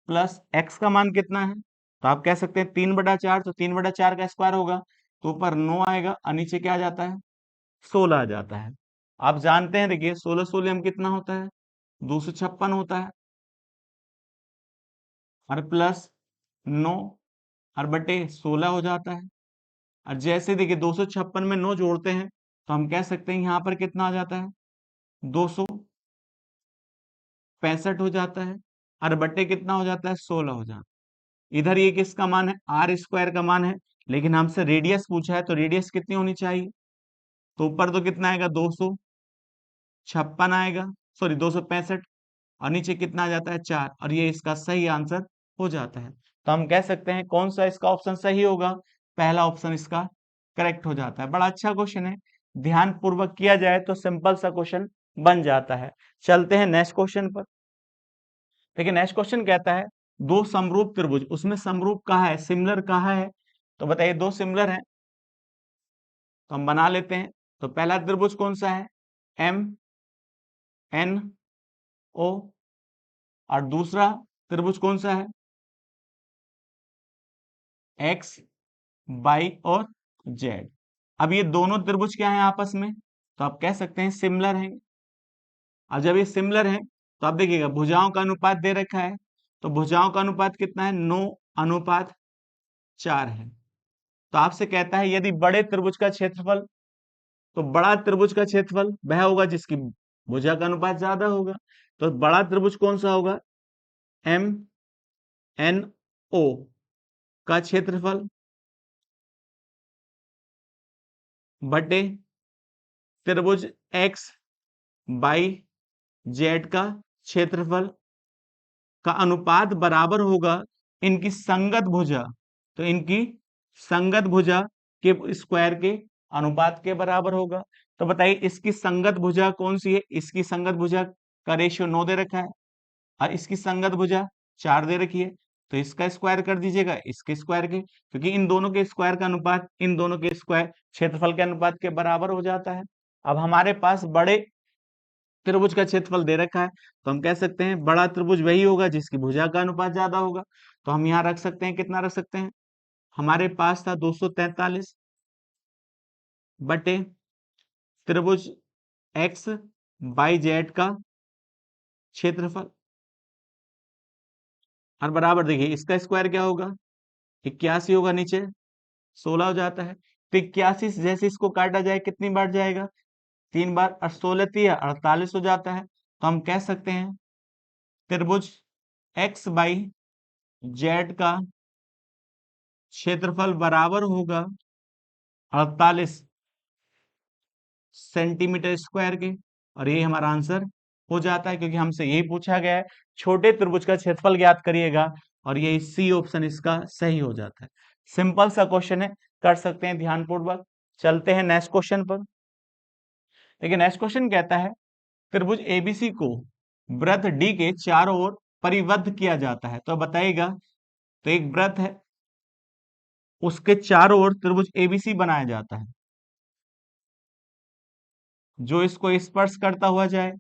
प्लस एक्स का मान कितना है, तो आप कह सकते हैं 3/4, तो 3/4 का स्क्वायर होगा, तो ऊपर 9 आएगा और नीचे क्या आ जाता है, 16 आ जाता है। आप जानते हैं, देखिए 16 16 कितना होता है, 256 होता है, और प्लस 9 और बटे 16 हो जाता है। और जैसे देखिए 256 में 9 जोड़ते हैं तो हम कह सकते हैं यहाँ पर कितना आ जाता है, 265 हो जाता है, और बटे कितना हो जाता है, 16 हो जाता है। इधर ये किसका मान है, आर स्क्वायर का मान है, लेकिन हमसे रेडियस पूछा है तो रेडियस कितनी होनी चाहिए, तो ऊपर तो कितना आएगा, 256 आएगा, सॉरी 265, और नीचे कितना आ जाता है, 4, और ये इसका सही आंसर हो जाता है। तो हम कह सकते हैं कौन सा इसका ऑप्शन सही होगा, पहला ऑप्शन इसका करेक्ट हो जाता है। बड़ा अच्छा क्वेश्चन है, ध्यान पूर्वक किया जाए तो सिंपल सा क्वेश्चन बन जाता है। चलते हैं नेक्स्ट क्वेश्चन पर। देखिए नेक्स्ट क्वेश्चन कहता है, दो समरूप त्रिभुज, उसमें समरूप कहा है, सिमिलर कहा है, तो बताइए दो सिमिलर है तो हम बना लेते हैं। तो पहला त्रिभुज कौन सा है, एम एन ओ, और दूसरा त्रिभुज कौन सा है, एक्स वाई और जेड। अब ये दोनों त्रिभुज क्या है आपस में, तो आप कह सकते हैं सिमिलर हैं। अब जब ये सिमिलर है तो आप देखिएगा भुजाओं का अनुपात दे रखा है, तो भुजाओं का अनुपात कितना है, 9:4 है। तो आपसे कहता है यदि बड़े त्रिभुज का क्षेत्रफल, तो बड़ा त्रिभुज का क्षेत्रफल वह होगा जिसकी भुजा का अनुपात ज्यादा होगा। तो बड़ा त्रिभुज कौन सा होगा, एम एन ओ का क्षेत्रफल बटे त्रिभुज एक्स बाई जेड का क्षेत्रफल का अनुपात बराबर होगा इनकी संगत भुजा, तो इनकी संगत भुजा के स्क्वायर के अनुपात के बराबर होगा। तो बताइए इसकी संगत भुजा कौन सी है, इसकी संगत भुजा का रेशियो 9 दे रखा है, और इसकी संगत भुजा 4 दे रखी है, तो इसका स्क्वायर कर दीजिएगा इसके स्क्वायर के, क्योंकि इन दोनों के स्क्वायर का अनुपात इन दोनों के स्क्वायर क्षेत्रफल के अनुपात के बराबर हो जाता है। अब हमारे पास बड़े त्रिभुज का क्षेत्रफल दे रखा है, तो हम कह सकते हैं बड़ा त्रिभुज वही होगा जिसकी भुजा का अनुपात ज्यादा होगा। तो हम यहाँ रख सकते हैं, कितना रख सकते हैं, हमारे पास था 243 बटे त्रिभुज एक्स बाई जेड का क्षेत्रफल, और बराबर देखिए इसका स्क्वायर क्या होगा, 81 होगा, नीचे 16 हो जाता है। तो 81 से जैसे इसको काटा जाए कितनी बार जाएगा, 3 बार, और 16 3 48 हो जाता है। तो हम कह सकते हैं त्रिभुज एक्स बाई जेड का क्षेत्रफल बराबर होगा 48 सेंटीमीटर स्क्वायर के, और ये हमारा आंसर हो जाता है, क्योंकि हमसे यही पूछा गया है छोटे त्रिभुज का क्षेत्रफल ज्ञात करिएगा, और ये सी ऑप्शन इसका सही हो जाता है। सिंपल सा क्वेश्चन है, कर सकते हैं ध्यानपूर्वक। चलते हैं नेक्स्ट क्वेश्चन पर। देखिए नेक्स्ट क्वेश्चन कहता है, त्रिभुज एबीसी को वृत्त डी के चारों ओर परिबद्ध किया जाता है, तो बताइएगा, तो एक वृत्त है उसके चारों ओर त्रिभुज एबीसी बनाया जाता है, जो इसको स्पर्श करता हुआ जाए।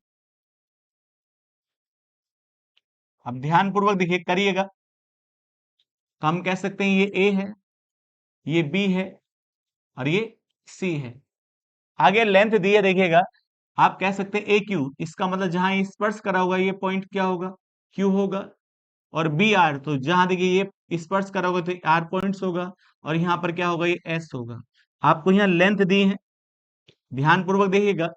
अब ध्यान पूर्वक देखिए करिएगा, तो हम कह सकते हैं ये ए है, ये बी है, और ये सी है। आगे लेंथ दी है, देखिएगा आप कह सकते हैं ए क्यू, इसका मतलब जहां ये स्पर्श करा होगा ये पॉइंट क्या होगा, क्यू होगा। और बी आर, तो जहां देखिए ये स्पर्श करा होगा तो आर पॉइंट्स होगा, और यहाँ पर क्या होगा, ये एस होगा। आपको यहाँ लेंथ दी है, ध्यान पूर्वक देखिएगा,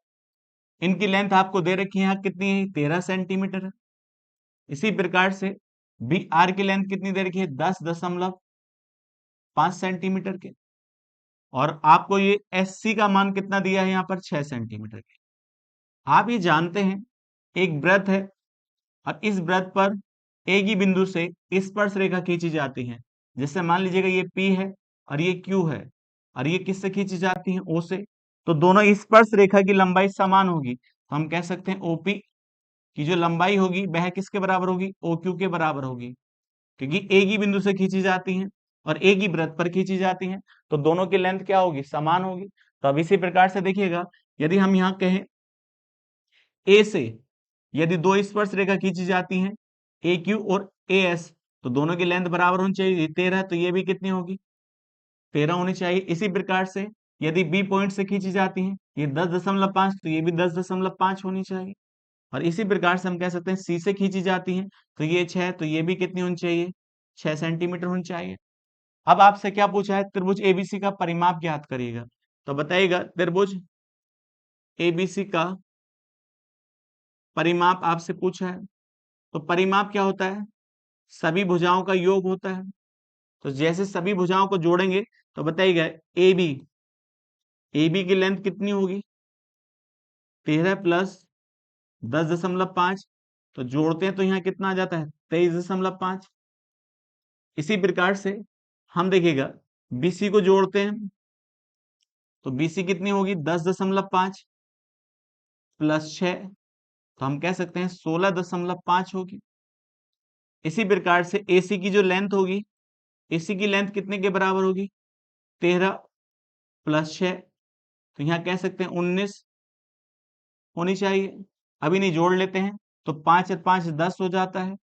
इनकी लेंथ आपको दे रखी है यहाँ कितनी है, 13 सेंटीमीटर है। इसी प्रकार से बी आर की लेंथ कितनी दे रखी है, 10.5 सेंटीमीटर के, और आपको ये एस सी का मान कितना दिया है यहाँ पर, 6 सेंटीमीटर के। आप ये जानते हैं एक वृत्त है, और इस वृत्त पर एक ही बिंदु से स्पर्श रेखा खींची जाती है। जैसे मान लीजिएगा ये P है और ये Q है, और ये किससे खींची जाती है, O से। तो दोनों स्पर्श रेखा की लंबाई समान होगी, तो हम कह सकते हैं OP की जो लंबाई होगी वह किसके बराबर होगी, OQ के बराबर होगी, क्योंकि एक ही बिंदु से खींची जाती हैं और एक ही वृत्त पर खींची जाती हैं, तो दोनों की लेंथ क्या होगी, समान होगी। तो अब इसी प्रकार से देखिएगा, यदि हम यहाँ कहें ए से यदि दो स्पर्श रेखा खींची जाती हैं, ए क्यू और ए एस, तो दोनों की लेंथ बराबर होनी चाहिए, 13 तो ये भी कितनी होगी, 13 होनी चाहिए। इसी प्रकार से यदि बी पॉइंट से खींची जाती है ये 10.5, तो ये भी 10.5 होनी चाहिए। और इसी प्रकार से हम कह सकते हैं सी से खींची जाती है तो ये 6, तो ये भी कितनी होनी चाहिए, 6 सेंटीमीटर होनी चाहिए। अब आपसे क्या पूछा है, त्रिभुज एबीसी का परिमाप ज्ञात करिएगा। तो बताइएगा त्रिभुज एबीसी का परिमाप आपसे पूछा है। तो परिमाप क्या होता है, सभी भुजाओं का योग होता है। तो जैसे सभी भुजाओं को जोड़ेंगे तो बताइएगा एबी, एबी की लेंथ कितनी होगी, 13 प्लस 10.5, तो जोड़ते हैं तो यहाँ कितना आ जाता है, 23.5। इसी प्रकार से हम देखिएगा बीसी को जोड़ते हैं तो बीसी कितनी होगी, 10.5 प्लस 6, तो हम कह सकते हैं 16.5 होगी। इसी प्रकार से एसी की जो लेंथ होगी, एसी की लेंथ कितने के बराबर होगी, 13 प्लस 6, तो यहाँ कह सकते हैं 19 होनी चाहिए। अभी नहीं, जोड़ लेते हैं तो 5 और 5 10 हो जाता है।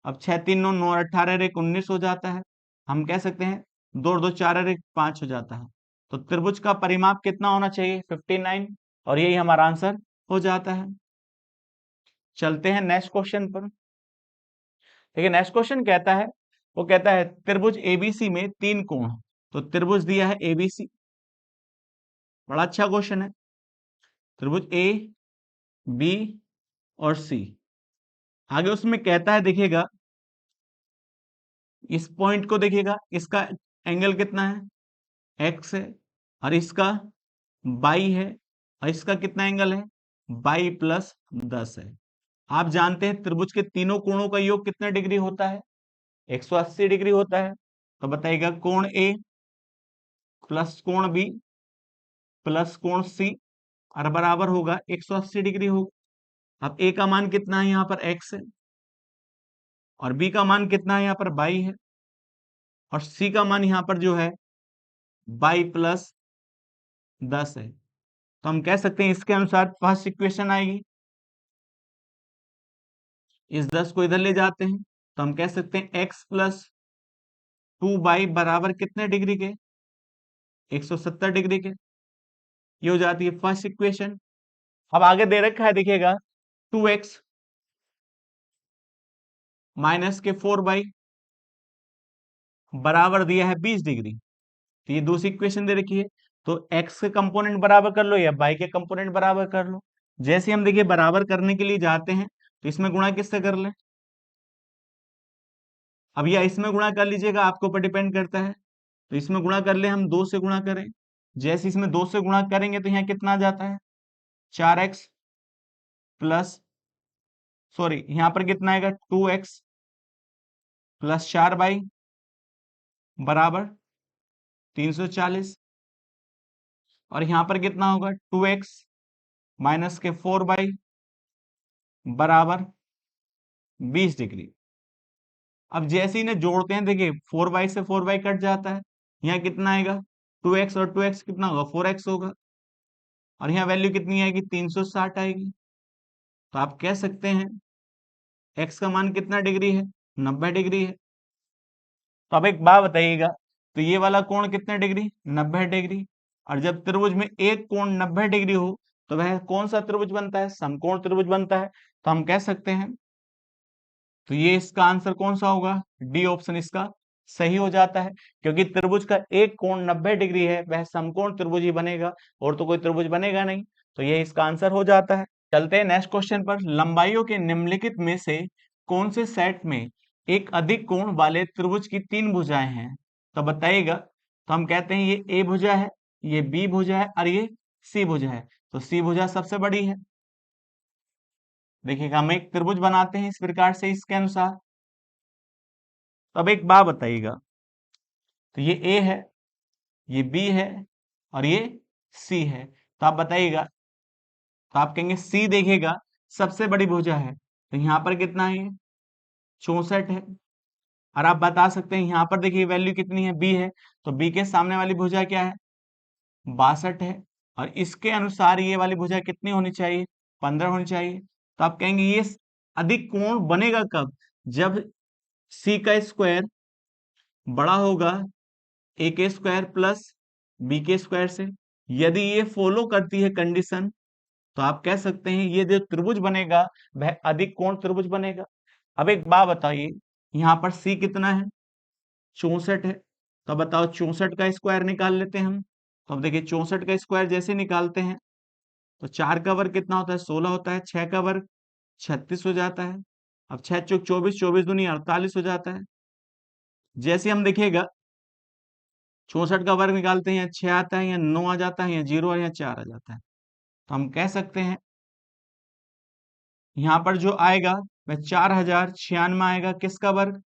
अब 6 3 9 9 18 और 1 19 हो जाता है। हम कह सकते हैं 2 और 2 4 और 1 5 हो जाता है। तो त्रिभुज का परिमाप कितना होना चाहिए, 59, और यही हमारा आंसर हो जाता है। चलते हैं नेक्स्ट क्वेश्चन पर। देखिए नेक्स्ट क्वेश्चन कहता है, वो कहता है त्रिभुज एबीसी में 3 कोण। तो त्रिभुज दिया है एबीसी, बड़ा अच्छा क्वेश्चन है। त्रिभुज ए बी और सी, आगे उसमें कहता है देखिएगा इस पॉइंट को देखिएगा, इसका एंगल कितना है, एक्स है, और इसका बाई है, और इसका कितना एंगल है, बाई प्लस 10 है। आप जानते हैं त्रिभुज के तीनों कोणों का योग कितने डिग्री होता है, 180 डिग्री होता है। तो बताइएगा कोण ए प्लस कोण बी प्लस कोण सी और बराबर होगा 180 डिग्री होगा। अब ए का मान कितना है, यहाँ पर एक्स है, और बी का मान कितना है, यहाँ पर बाई है, और सी का मान यहाँ पर जो है बाई प्लस 10 है। तो हम कह सकते हैं इसके अनुसार फर्स्ट इक्वेशन आएगी, इस 10 को इधर ले जाते हैं तो हम कह सकते हैं x प्लस 2 बाई बराबर कितने डिग्री के, 170 डिग्री के। ये हो जाती है फर्स्ट इक्वेशन। अब आगे दे रखा है देखिएगा 2x माइनस के 4 बाई बराबर दिया है 20 डिग्री। तो ये दूसरी इक्वेशन दे रखी है, तो x के कंपोनेंट बराबर कर लो या y के कंपोनेंट बराबर कर लो। जैसे हम देखिए बराबर करने के लिए जाते हैं तो इसमें गुणा किससे कर लें, अब या इसमें गुणा कर लीजिएगा, आपके ऊपर डिपेंड करता है। तो इसमें गुणा कर ले, हम 2 से गुणा करें, जैसे इसमें 2 से गुणा करेंगे तो यहाँ कितना आ जाता है, 4x प्लस, सॉरी यहाँ पर कितना आएगा 2x प्लस 4 बाई बराबर 340, और यहाँ पर कितना होगा 2x माइनस के 4 बाई बराबर 20 डिग्री। अब जैसे ही ना जोड़ते हैं देखिए 4 बाई से 4 बाई कट जाता है, यहाँ कितना आएगा 2x और 2x कितना होगा 4x होगा, और यहाँ वैल्यू कितनी आएगी 360 आएगी। तो आप कह सकते हैं x का मान कितना डिग्री है, 90 डिग्री है। तो अब एक बात बताइएगा, तो ये वाला कोण कितने डिग्री, 90 डिग्री। और जब त्रिभुज में एक कोण 90 डिग्री हो तो वह कौन सा त्रिभुज बनता है, समकोण त्रिभुज बनता है। तो हम कह सकते हैं, तो ये इसका आंसर कौन सा होगा, डी ऑप्शन इसका सही हो जाता है, क्योंकि त्रिभुज का एक कोण 90 डिग्री है, वह समकोण त्रिभुज ही बनेगा, और तो कोई त्रिभुज बनेगा नहीं। तो ये इसका आंसर हो जाता है। चलते हैं नेक्स्ट क्वेश्चन पर। लंबाइयों के निम्नलिखित में से कौन से सेट में एक अधिक कोण वाले त्रिभुज की 3 भुजाएं हैं। तो बताइएगा, तो हम कहते हैं ये ए भुजा है, ये बी भुजा है, और ये सी भुजा है। तो सी भुजा सबसे बड़ी है। देखिएगा हम एक त्रिभुज बनाते हैं इस प्रकार से इसके अनुसार। तो अब एक बात बताइएगा, तो ये ए है, ये बी है, और ये सी है। तो आप बताइएगा, तो आप कहेंगे सी देखिएगा सबसे बड़ी भुजा है, तो यहाँ पर कितना है, 64 है। और आप बता सकते हैं यहाँ पर देखिए वैल्यू कितनी है, बी है, तो बी के सामने वाली भुजा क्या है, 62 है, और इसके अनुसार ये वाली भुजा कितनी होनी चाहिए, 15 होनी चाहिए। तो आप कहेंगे ये अधिक कोण बनेगा कब, जब सी का स्क्वायर बड़ा होगा ए के स्क्वायर प्लस बी के स्क्वायर से। यदि ये फॉलो करती है कंडीशन, तो आप कह सकते हैं ये जो त्रिभुज बनेगा वह अधिक कोण त्रिभुज बनेगा। अब एक बात बताइए, यहाँ पर सी कितना है, 64 है। तो बताओ 64 का स्क्वायर निकाल लेते हैं हम। तो अब देखिए 64 का स्क्वायर जैसे निकालते हैं तो 4 का वर्ग कितना होता है, 16 होता है। 6 का वर्ग 36 हो जाता है। अब 6 चौक 24, 24 दूनी 48 हो जाता है। जैसे हम देखिएगा 64 का वर्ग निकालते हैं, यहाँ 6 आता है, यहाँ 9 आ जाता है, यहाँ 0 और यहाँ 4 आ जाता है। तो हम कह सकते हैं यहाँ पर जो आएगा वह 4096 आएगा। किसका वर्ग,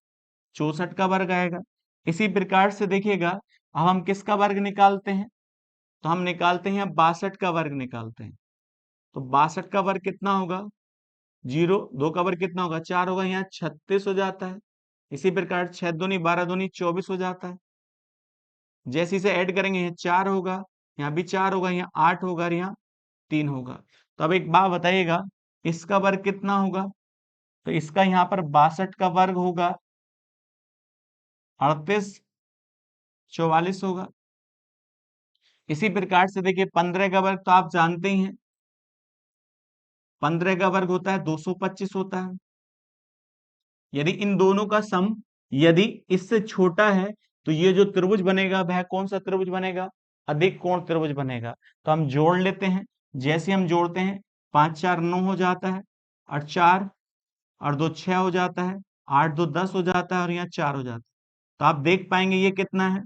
64 का वर्ग आएगा। इसी प्रकार से देखिएगा अब हम किसका वर्ग निकालते हैं, तो हम निकालते हैं 62 का वर्ग निकालते हैं। तो 62 का वर्ग कितना होगा, 0, 2 का वर्ग कितना होगा, 4 होगा, यहाँ 36 हो जाता है। इसी प्रकार 6 दूनी 12 दूनी 24 हो जाता है। जैसे इसे ऐड करेंगे यहाँ 4 होगा, यहाँ भी 4 होगा, यहाँ 8 होगा और यहाँ 3 होगा। तो अब एक बात बताइएगा, इसका वर्ग कितना होगा, तो इसका यहाँ पर 62 का वर्ग होगा 38 44 होगा। इसी प्रकार से देखिए 15 का वर्ग तो आप जानते ही हैं, 15 का वर्ग होता है 225 होता है। यदि इन दोनों का सम यदि इससे छोटा है तो ये जो त्रिभुज बनेगा वह कौन सा त्रिभुज बनेगा, अधिक कोण त्रिभुज बनेगा। तो हम जोड़ लेते हैं। जैसे हम जोड़ते हैं 5 4 9 हो जाता है, और 4 और 2 6 हो जाता है, 8 2 10 हो जाता है और यहाँ 4 हो जाता है। तो आप देख पाएंगे ये कितना है,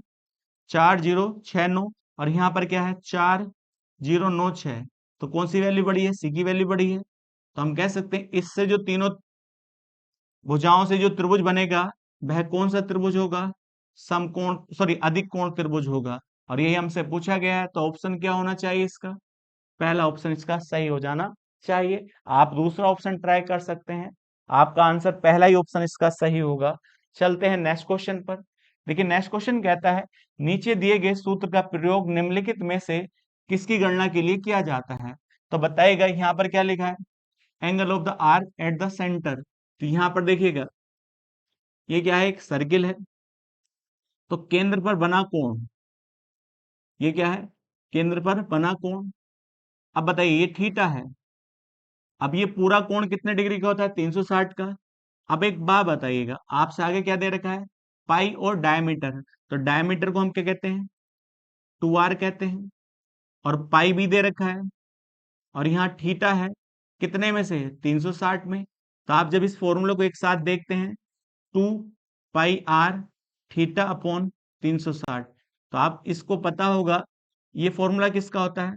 4 0 6 9, और यहाँ पर क्या है 4 0 9 6। तो कौन सी वैल्यू बड़ी है, सी की वैल्यू बड़ी है। तो हम कह सकते हैं इससे जो तीनों भुजाओं से जो त्रिभुज बनेगा वह कौन सा त्रिभुज होगा, समकोण सॉरी अधिक कोण त्रिभुज होगा। और यही हमसे पूछा गया है, तो ऑप्शन क्या होना चाहिए इसका, पहला ऑप्शन इसका सही हो जाना चाहिए। आप दूसरा ऑप्शन ट्राई कर सकते हैं, आपका आंसर पहला ही ऑप्शन इसका सही होगा। चलते हैं नेक्स्ट क्वेश्चन पर। देखिए नेक्स्ट क्वेश्चन कहता है, नीचे दिए गए सूत्र का प्रयोग निम्नलिखित में से किसकी गणना के लिए किया जाता है। तो बताइएगा यहाँ पर क्या लिखा है, angle of the arc at the centre. तो यहाँ पर देखिएगा ये क्या है, एक सर्किल है। तो केंद्र पर बना कोण, ये क्या है, केंद्र पर बना कोण। अब बताइए ये थीटा है। अब ये पूरा कोण कितने डिग्री का होता है, 360 का। अब एक बात बताइएगा, आपसे आगे क्या दे रखा है, पाई और डायमीटर। तो डायमीटर को हम क्या कहते हैं, 2r कहते हैं। और पाई भी दे रखा है, और यहाँ थीटा है, कितने में से, 360 में। तो आप जब इस फॉर्मूले को एक साथ देखते हैं, 2 पाई r थीटा अपॉन 360, तो आप इसको पता होगा ये फॉर्मूला किसका होता है,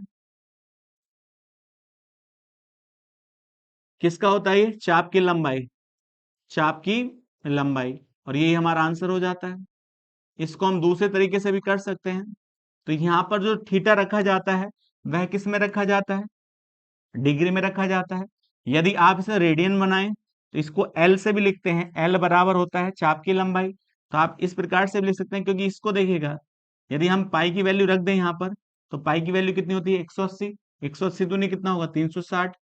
किसका होता है, ये चाप की लंबाई, चाप की लंबाई। और यही हमारा आंसर हो जाता है। इसको हम दूसरे तरीके से भी कर सकते हैं। तो यहाँ पर जो थीटा रखा जाता है वह किस में रखा जाता है, डिग्री में रखा जाता है। यदि आप इसे रेडियन बनाएं तो इसको एल से भी लिखते हैं, एल बराबर होता है चाप की लंबाई। तो आप इस प्रकार से भी लिख सकते हैं, क्योंकि इसको देखिएगा यदि हम पाई की वैल्यू रख दें यहाँ पर, तो पाई की वैल्यू कितनी होती है, 180। 180 दूनी कितना होगा, 360।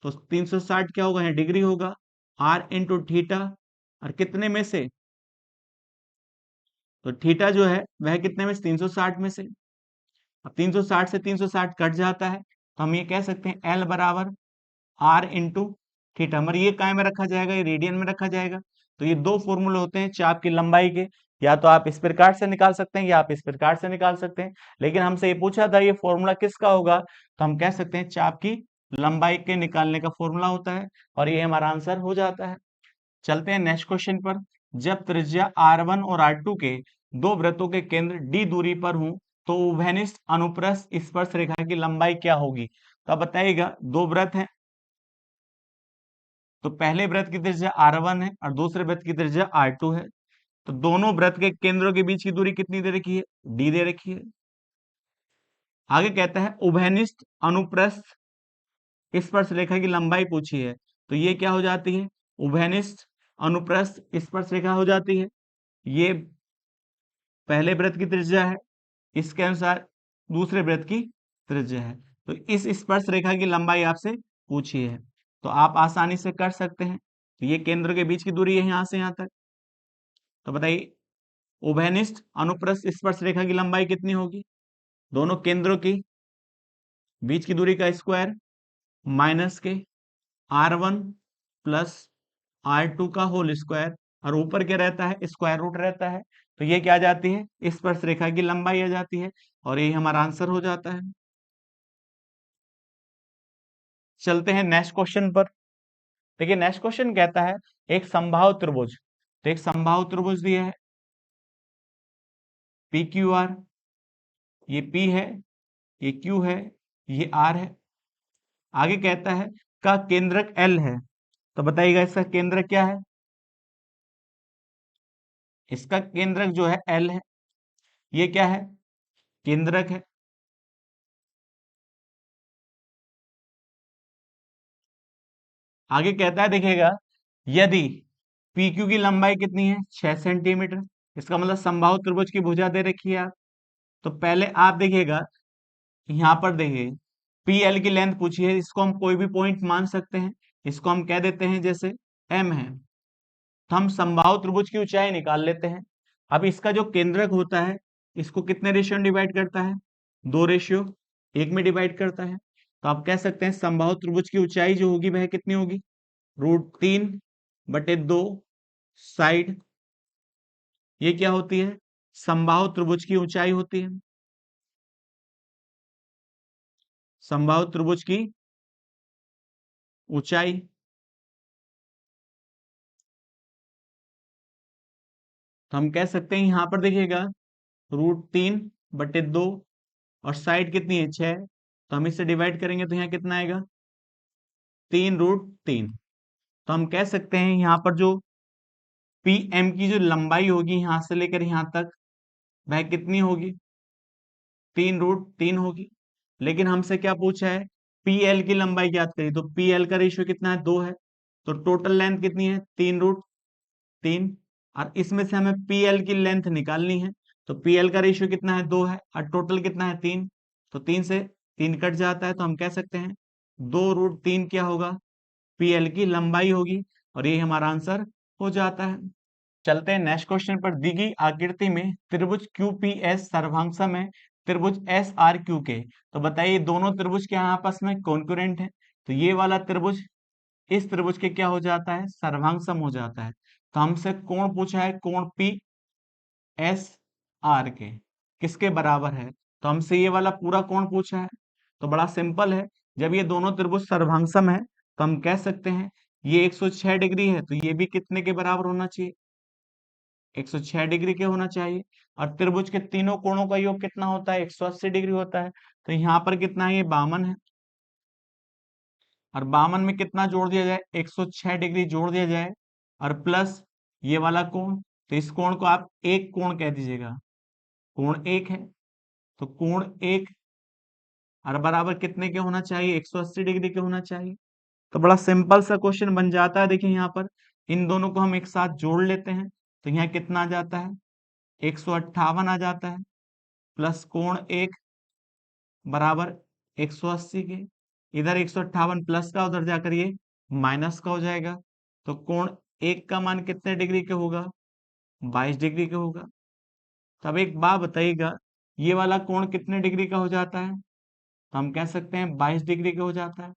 तो 360 क्या होगा, यहाँ डिग्री होगा, आर इंटू थीटा। और कितने में से, तो थीटा जो है वह कितने में से, 360 में से। अब 360 से 360 कट जाता है, तो हम ये कह सकते हैं एल बराबर आर इंटू थीटा। मगर ये काय में रखा जाएगा, ये रेडियन में रखा जाएगा। तो ये दो फॉर्मूले होते हैं चाप की लंबाई के, या तो आप इस प्रकार से निकाल सकते हैं या आप इस प्रकार से निकाल सकते हैं। लेकिन हमसे ये पूछा था ये फॉर्मूला किसका होगा, तो हम कह सकते हैं चाप की लंबाई के निकालने का फॉर्मूला होता है, और ये हमारा आंसर हो जाता है। चलते हैं नेक्स्ट क्वेश्चन पर। जब त्रिज्या R1 और R2 के दो वृत्तों के केंद्र D दूरी पर हों तो उभयनिष्ठ अनुप्रस्थ स्पर्श रेखा की लंबाई क्या होगी। तो अब बताइएगा, दो वृत्त हैं, तो पहले वृत्त की त्रिज्या R1 है और दूसरे वृत्त की त्रिज्या R2 है। तो दोनों वृत्त के केंद्रों के बीच की दूरी कितनी दे रखी है, D दे रखी है। आगे कहता है उभयनिष्ठ अनुप्रस्थ स्पर्श रेखा की लंबाई पूछी है। तो ये क्या हो जाती है, उभयनिष्ठ अनुप्रस्थ स्पर्श रेखा हो जाती है। ये पहले वृत्त की त्रिज्या है, इसके अनुसार दूसरे वृत्त की त्रिज्या है। तो इस स्पर्श रेखा की लंबाई आपसे पूछी है, तो आप आसानी से कर सकते हैं। तो ये केंद्र के बीच की दूरी है यहाँ से यहाँ तक। तो बताइए उभयनिष्ठ अनुप्रस्थ स्पर्श रेखा की लंबाई कितनी होगी? दोनों केंद्रों की बीच की दूरी का स्क्वायर माइनस के R1 प्लस R2 का होल स्क्वायर, और ऊपर क्या रहता है? स्क्वायर रूट रहता है। तो ये क्या आ जाती है? स्पर्श रेखा की लंबाई आ जाती है, और यही हमारा आंसर हो जाता है। चलते हैं नेक्स्ट क्वेश्चन पर। देखिए नेक्स्ट क्वेश्चन कहता है एक समबाहु त्रिभुज। तो एक समबाहु त्रिभुज दिया है पी क्यू आर, ये P है, ये Q है, ये R है। आगे कहता है का केंद्रक L है। तो बताइएगा इसका केंद्रक क्या है? इसका केंद्रक जो है L है। ये क्या है? केंद्रक है। आगे कहता है देखिएगा यदि पी क्यू की लंबाई कितनी है? 6 सेंटीमीटर। इसका मतलब समबाहु त्रिभुज की भुजा दे रखी है आप। तो पहले आप देखिएगा यहाँ पर देखिए पी एल की लेंथ पूछी है, इसको हम कोई भी पॉइंट मान सकते हैं। इसको हम कह देते हैं जैसे एम है। तो हम समबाहु त्रिभुज की ऊंचाई निकाल लेते हैं। अब इसका जो केंद्रक होता है इसको कितने रेशियो में डिवाइड करता है? 2:1 में डिवाइड करता है। तो आप कह सकते हैं समबाहु त्रिभुज की ऊंचाई जो होगी वह कितनी होगी? √3/2 साइड। ये क्या होती है? समबाहु त्रिभुज की ऊंचाई होती है। समबाहु त्रिभुज की ऊंचाई। तो हम कह सकते हैं यहां पर देखिएगा √3/2 और साइड कितनी है? 6। तो हम इससे डिवाइड करेंगे तो यहाँ कितना आएगा? 3√3। तो हम कह सकते हैं यहाँ पर जो पी एम की जो लंबाई होगी यहां से लेकर यहां तक वह कितनी होगी? 3√3 होगी। लेकिन हमसे क्या पूछा है? पी एल की लंबाई ज्ञात करी। तो पी एल का रेशियो कितना है? 2 है। तो टोटल लेंथ कितनी है? 3√3। और इसमें से हमें पी एल की लेंथ निकालनी है। तो पी एल का रेशियो कितना है? 2 है, और टोटल कितना है? 3। तो 3 से 3 कट जाता है, तो हम कह सकते हैं 2√3 क्या होगा? पी एल की लंबाई होगी, और ये हमारा आंसर हो जाता है। चलते हैं नेक्स्ट क्वेश्चन पर। दी गई आकृति में त्रिभुज QPS सर्वांगसम है त्रिभुज SRQ के। तो बताइए दोनों त्रिभुज क्या हैं आपस में? कॉन्करेंट है। तो ये वाला त्रिभुज इस त्रिभुज के क्या हो जाता है? सर्वांगसम हो जाता है। तो हमसे कोण पूछा है, कोण PSR के किसके बराबर है? तो हमसे ये वाला पूरा कोण पूछा है। तो बड़ा सिंपल है, जब ये दोनों त्रिभुज सर्वांगसम है तो हम कह सकते हैं ये 106 डिग्री है, तो ये भी कितने के बराबर होना चाहिए? 106 डिग्री के होना चाहिए। और त्रिभुज के तीनों कोणों का योग कितना होता है? 180 डिग्री होता है। तो यहाँ पर कितना है? ये 52 है। और 52 में कितना जोड़ दिया जाए? 106 डिग्री जोड़ दिया जाए, और प्लस ये वाला कोण। तो इस कोण को आप एक कोण कह दीजिएगा। कोण एक है, तो कोण एक और बराबर कितने के होना चाहिए? 180 डिग्री के होना चाहिए। तो बड़ा सिंपल सा क्वेश्चन बन जाता है। देखिए यहाँ पर इन दोनों को हम एक साथ जोड़ लेते हैं, तो यहाँ कितना आ जाता है? 158 आ जाता है, प्लस कोण एक बराबर 180 के। इधर 158 प्लस का, उधर जाकर ये माइनस का हो जाएगा। तो कोण एक का मान कितने डिग्री के होगा? 22 डिग्री के होगा। तब एक बात बताइएगा, ये वाला कोण कितने डिग्री का हो जाता है? तो हम कह सकते हैं 22 डिग्री का हो जाता है।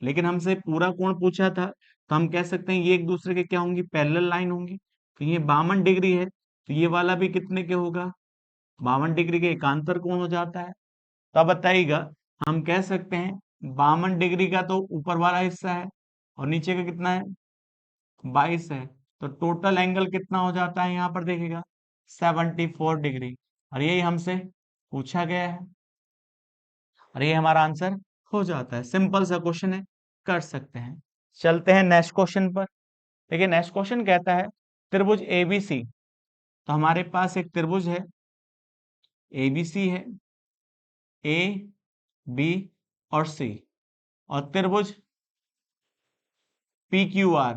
लेकिन हमसे पूरा कोण पूछा था, तो हम कह सकते हैं ये एक दूसरे के क्या होंगी? पैरेलल लाइन होंगी। तो ये 52 डिग्री है, तो ये वाला भी कितने के होगा? 52 डिग्री के एकांतर कोण हो जाता है। तो अब बताइएगा, हम कह सकते हैं 52 डिग्री का तो ऊपर वाला हिस्सा है, और नीचे का कितना है? 22 है। तो टोटल एंगल कितना हो जाता है? यहाँ पर देखिएगा 74 डिग्री। और यही हमसे पूछा गया है, और ये हमारा आंसर हो जाता है। सिंपल सा क्वेश्चन है, कर सकते हैं। चलते हैं नेक्स्ट क्वेश्चन पर। देखिए नेक्स्ट क्वेश्चन कहता है त्रिभुज ABC। तो हमारे पास एक त्रिभुज है, ABC है, A, B और C, और त्रिभुज PQR,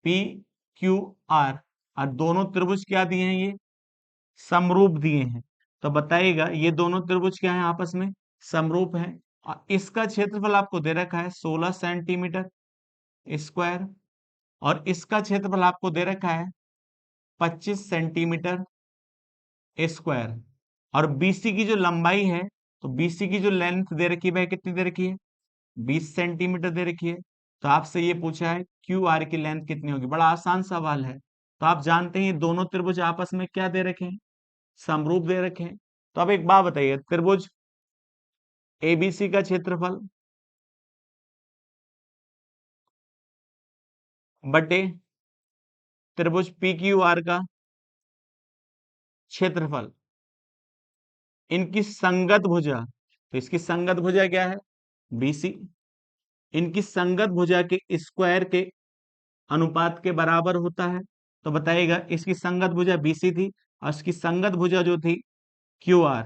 PQR, और दोनों त्रिभुज क्या दिए हैं? ये समरूप दिए हैं। तो बताइएगा ये दोनों त्रिभुज क्या है? आपस में समरूप है। और इसका क्षेत्रफल आपको दे रखा है 16 सेंटीमीटर स्क्वायर, और इसका क्षेत्रफल आपको दे रखा है 25 सेंटीमीटर स्क्वायर। और बीसी की जो लंबाई है, तो बीसी की जो लेंथ दे रखी है भाई, कितनी दे रखी है? 20 सेंटीमीटर दे रखी है। तो आपसे ये पूछा है क्यू आर की लेंथ कितनी होगी। बड़ा आसान सवाल है। तो आप जानते हैं ये दोनों त्रिभुज आपस में क्या दे रखे हैं? समरूप दे रखे हैं। तो अब एक बात बताइए, त्रिभुज एबीसी का क्षेत्रफल बटे त्रिभुज पी क्यू आर का क्षेत्रफल, इनकी संगत भुजा, तो इसकी संगत भुजा क्या है? बीसी। इनकी संगत भुजा के स्क्वायर के अनुपात के बराबर होता है। तो बताइएगा, इसकी संगत भुजा बीसी थी और इसकी संगत भुजा जो थी क्यू आर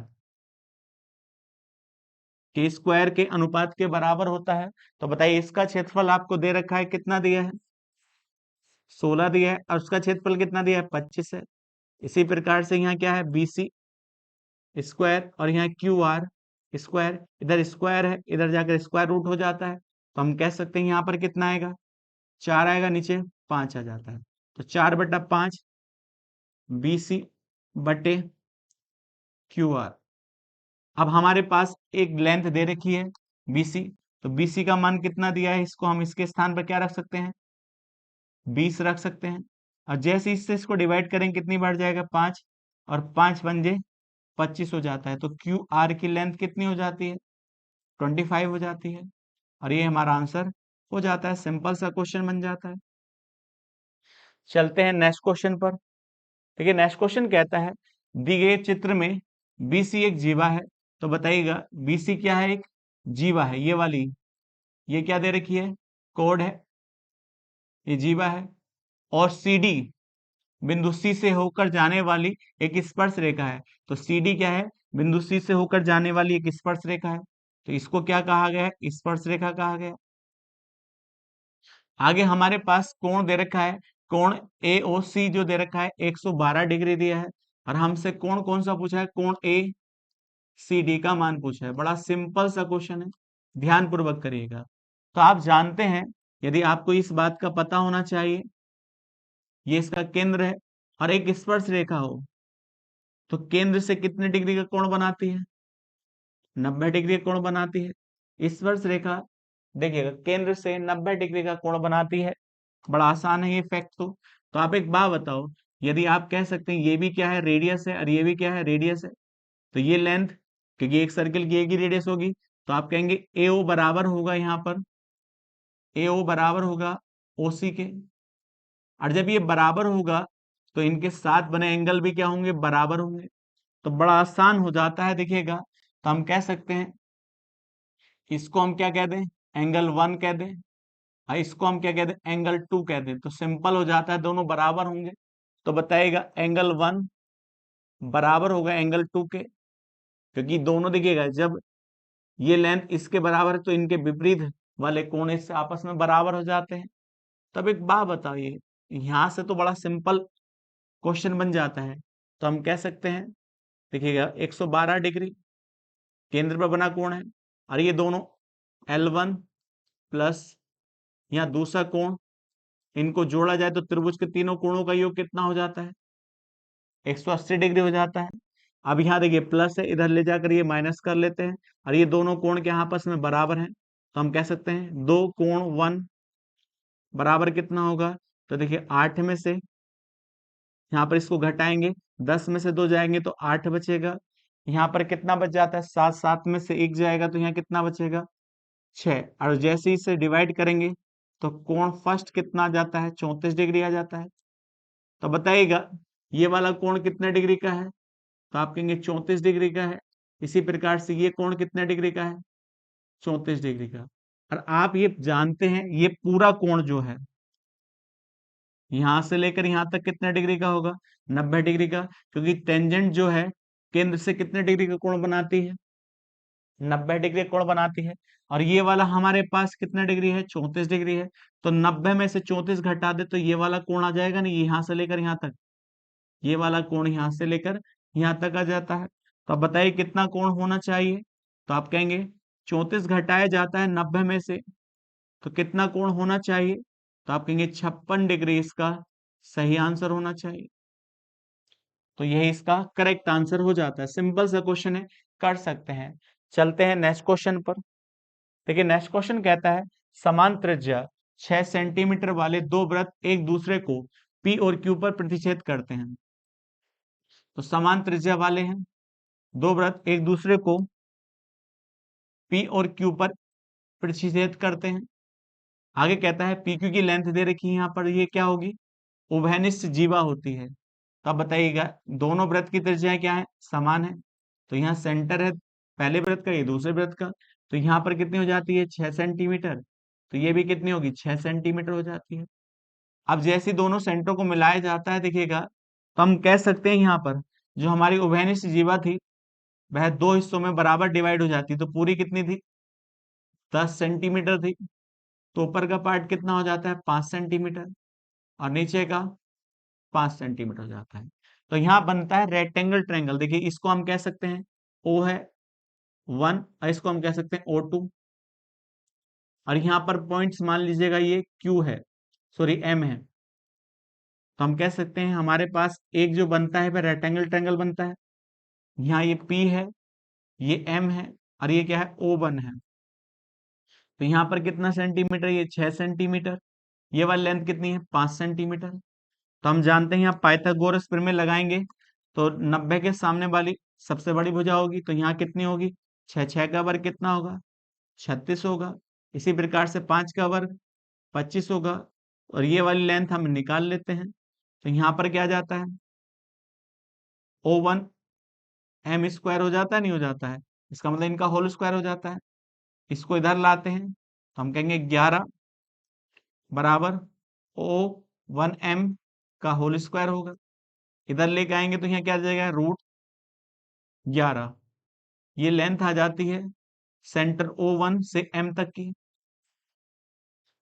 के स्क्वायर के अनुपात के बराबर होता है। तो बताइए, इसका क्षेत्रफल आपको दे रखा है, कितना दिया है? 16 दिया है। और उसका क्षेत्रफल कितना दिया है? 25 है। इसी प्रकार से यहाँ क्या है? बीसी स्क्वायर और यहाँ क्यू आर स्क्वायर, इधर स्क्वायर है, इधर जाकर स्क्वायर रूट हो जाता है। तो हम कह सकते हैं यहाँ पर कितना आएगा? 4 आएगा, नीचे 5 आ जाता है। तो 4/5 बीसी बटे क्यू आर। अब हमारे पास एक लेंथ दे रखी है बीसी। तो बीसी का मान कितना दिया है? इसको हम इसके स्थान पर क्या रख सकते हैं? 20 रख सकते हैं। और जैसे इससे इसको डिवाइड करेंगे, कितनी बढ़ जाएगा? 5। और 5 पंजे 25 हो जाता है। तो क्यू आर की लेंथ कितनी हो जाती है? 25 हो जाती है। और ये हमारा आंसर हो जाता है। सिंपल सा क्वेश्चन बन जाता है। चलते हैं नेक्स्ट क्वेश्चन पर। देखिए, नेक्स्ट क्वेश्चन कहता है, दी गए चित्र में बीसी एक जीवा है। तो बताइएगा, बीसी क्या है? एक जीवा है। ये वाली, ये क्या दे रखी है? कोड है, ये जीवा है। और सीडी बिंदु सी से होकर जाने वाली एक स्पर्श रेखा है। तो सीडी क्या है? बिंदु सी से होकर जाने वाली एक स्पर्श रेखा है। तो इसको क्या कहा गया है? स्पर्श रेखा कहा गया। आगे हमारे पास कोण दे रखा है, कोण एओसी जो दे रखा है 112 डिग्री दिया है। और हमसे कोण कौन सा पूछा है? कोण ए सी डी का मान पूछा है। बड़ा सिंपल सा क्वेश्चन है, ध्यान पूर्वक करिएगा। तो आप जानते हैं, यदि आपको इस बात का पता होना चाहिए, ये इसका केंद्र है और एक स्पर्श रेखा हो, तो केंद्र से कितने डिग्री का कोण बनाती है? 90 डिग्री का कोण बनाती है स्पर्श रेखा। देखिएगा, केंद्र से 90 डिग्री का कोण बनाती है। बड़ा आसान है ये फैक्ट। तो आप एक बात बताओ, यदि आप कह सकते हैं ये भी क्या है? रेडियस है, और ये भी क्या है? रेडियस है। तो ये लेंथ, क्योंकि एक सर्कल की एक ही रेडियस होगी, तो आप कहेंगे AO बराबर होगा, यहाँ पर AO बराबर होगा OC के। और जब ये बराबर होगा, तो इनके साथ बने एंगल भी क्या होंगे? बराबर होंगे। तो बड़ा आसान हो जाता है। देखिएगा, तो हम कह सकते हैं, इसको हम क्या कह दें? एंगल 1 कह दें। और इसको हम क्या कह दें? एंगल 2 कह दें। तो सिंपल हो जाता है, दोनों बराबर होंगे। तो बताइएगा, एंगल 1 बराबर होगा एंगल 2 के, क्योंकि दोनों, देखिएगा, जब ये लेंथ इसके बराबर है, तो इनके विपरीत वाले कोण इससे आपस में बराबर हो जाते हैं। तब एक बात बताइए, यहां से तो बड़ा सिंपल क्वेश्चन बन जाता है। तो हम कह सकते हैं, देखिएगा, 112 डिग्री केंद्र पर बना कोण है। और ये दोनों L1 प्लस यहाँ दूसरा कोण, इनको जोड़ा जाए तो त्रिभुज के तीनों कोणों का योग कितना हो जाता है? 180 डिग्री हो जाता है। अब यहाँ देखिए, प्लस है, इधर ले जाकर ये माइनस कर लेते हैं। और ये दोनों कोण के आपस में बराबर हैं। तो हम कह सकते हैं, दो कोण 1 बराबर कितना होगा? तो देखिए, 8 में से यहाँ पर इसको घटाएंगे, 10 में से 2 जाएंगे तो 8 बचेगा। यहाँ पर कितना बच जाता है? 7, 7 में से 1 जाएगा तो यहाँ कितना बचेगा? 6। और जैसे ही इसे डिवाइड करेंगे, तो कोण फर्स्ट कितना आ जाता है? 34 डिग्री आ जाता है। तो बताइएगा, ये वाला कोण कितने डिग्री का है? तो आप कहेंगे 34 डिग्री का है। इसी प्रकार से ये कोण कितने डिग्री का है? 34 डिग्री का। और आप ये जानते हैं, ये पूरा कोण जो है, यहां से लेकर यहां तक कितने डिग्री का होगा? 90 डिग्री का। क्योंकि टेंजेंट जो है, केंद्र से कितने डिग्री का कोण बनाती है? 90 डिग्री कोण बनाती है। और ये वाला हमारे पास कितना डिग्री है? 34 डिग्री है। तो 90 में से 34 घटा दे तो ये वाला कोण आ जाएगा नहीं, यहाँ से लेकर यहाँ तक, ये वाला कोण यहाँ से लेकर यहाँ तक आ जाता है। तो अब बताइए, कितना कोण होना चाहिए? तो आप कहेंगे, 34 घटाया जाता है 90 में से, तो कितना कोण होना चाहिए? तो आप कहेंगे 56 डिग्री इसका सही आंसर होना चाहिए। तो यही इसका करेक्ट आंसर हो जाता है। सिंपल सा क्वेश्चन है, कर सकते हैं। चलते हैं नेक्स्ट क्वेश्चन पर। देखिए नेक्स्ट क्वेश्चन कहता है समान त्रिज्या 6 सेंटीमीटर वाले दो वृत्त एक दूसरे को पी और क्यू पर प्रतिच्छेद करते हैं। तो समान त्रिज्या वाले हैं दो वृत्त एक दूसरे को पी और क्यू पर प्रतिच्छेद करते हैं। आगे कहता है पी क्यू की लेंथ दे रखी है, यहाँ पर ये क्या होगी, उभयनिष्ठ जीवा होती है। तो अब बताइएगा दोनों वृत्त की त्रिज्याएं क्या है, समान है। तो यहाँ सेंटर है पहले वृत्त का, ये दूसरे वृत्त का, तो यहाँ पर कितनी हो जाती है 6 सेंटीमीटर, तो ये भी कितनी होगी 6 सेंटीमीटर हो जाती है। अब जैसे दोनों सेंटरों को मिलाया जाता है देखिएगा, तो हम कह सकते हैं यहाँ पर जो हमारी उभयनिष्ठ जीवा थी वह दो हिस्सों में बराबर डिवाइड हो जाती है। तो पूरी कितनी थी 10 सेंटीमीटर थी, तो ऊपर का पार्ट कितना हो जाता है 5 सेंटीमीटर और नीचे का 5 सेंटीमीटर हो जाता है। तो यहाँ बनता है रेक्टेंगल ट्रायंगल। देखिए इसको हम कह सकते हैं ओ है 1 और इसको हम कह सकते हैं O2, और यहाँ पर पॉइंट्स मान लीजिएगा ये Q है, सॉरी M है। तो हम कह सकते हैं हमारे पास एक जो बनता है वह रेक्टेंगल ट्रायंगल बनता है। यहाँ ये P है, ये M है और ये क्या है O1 है। तो यहाँ पर कितना सेंटीमीटर, ये 6 सेंटीमीटर, ये वाली लेंथ कितनी है 5 सेंटीमीटर। तो हम जानते हैं यहाँ पाइथागोरस प्रमेय लगाएंगे तो 90 के सामने वाली सबसे बड़ी भुजा होगी, तो यहाँ कितनी होगी 6, 6 का वर्ग कितना होगा 36 होगा। इसी प्रकार से 5 का वर्ग 25 होगा, और ये वाली लेंथ हम निकाल लेते हैं। तो यहाँ पर क्या जाता है O1 M स्क्वायर हो जाता है, नहीं हो जाता है, इसका मतलब इनका होल स्क्वायर हो जाता है। इसको इधर लाते हैं तो हम कहेंगे 11 बराबर O1M का होल स्क्वायर होगा। इधर लेके आएंगे तो यहाँ क्या आ जाएगा √11। ये लेंथ आ जाती है सेंटर O1 से M तक की। तो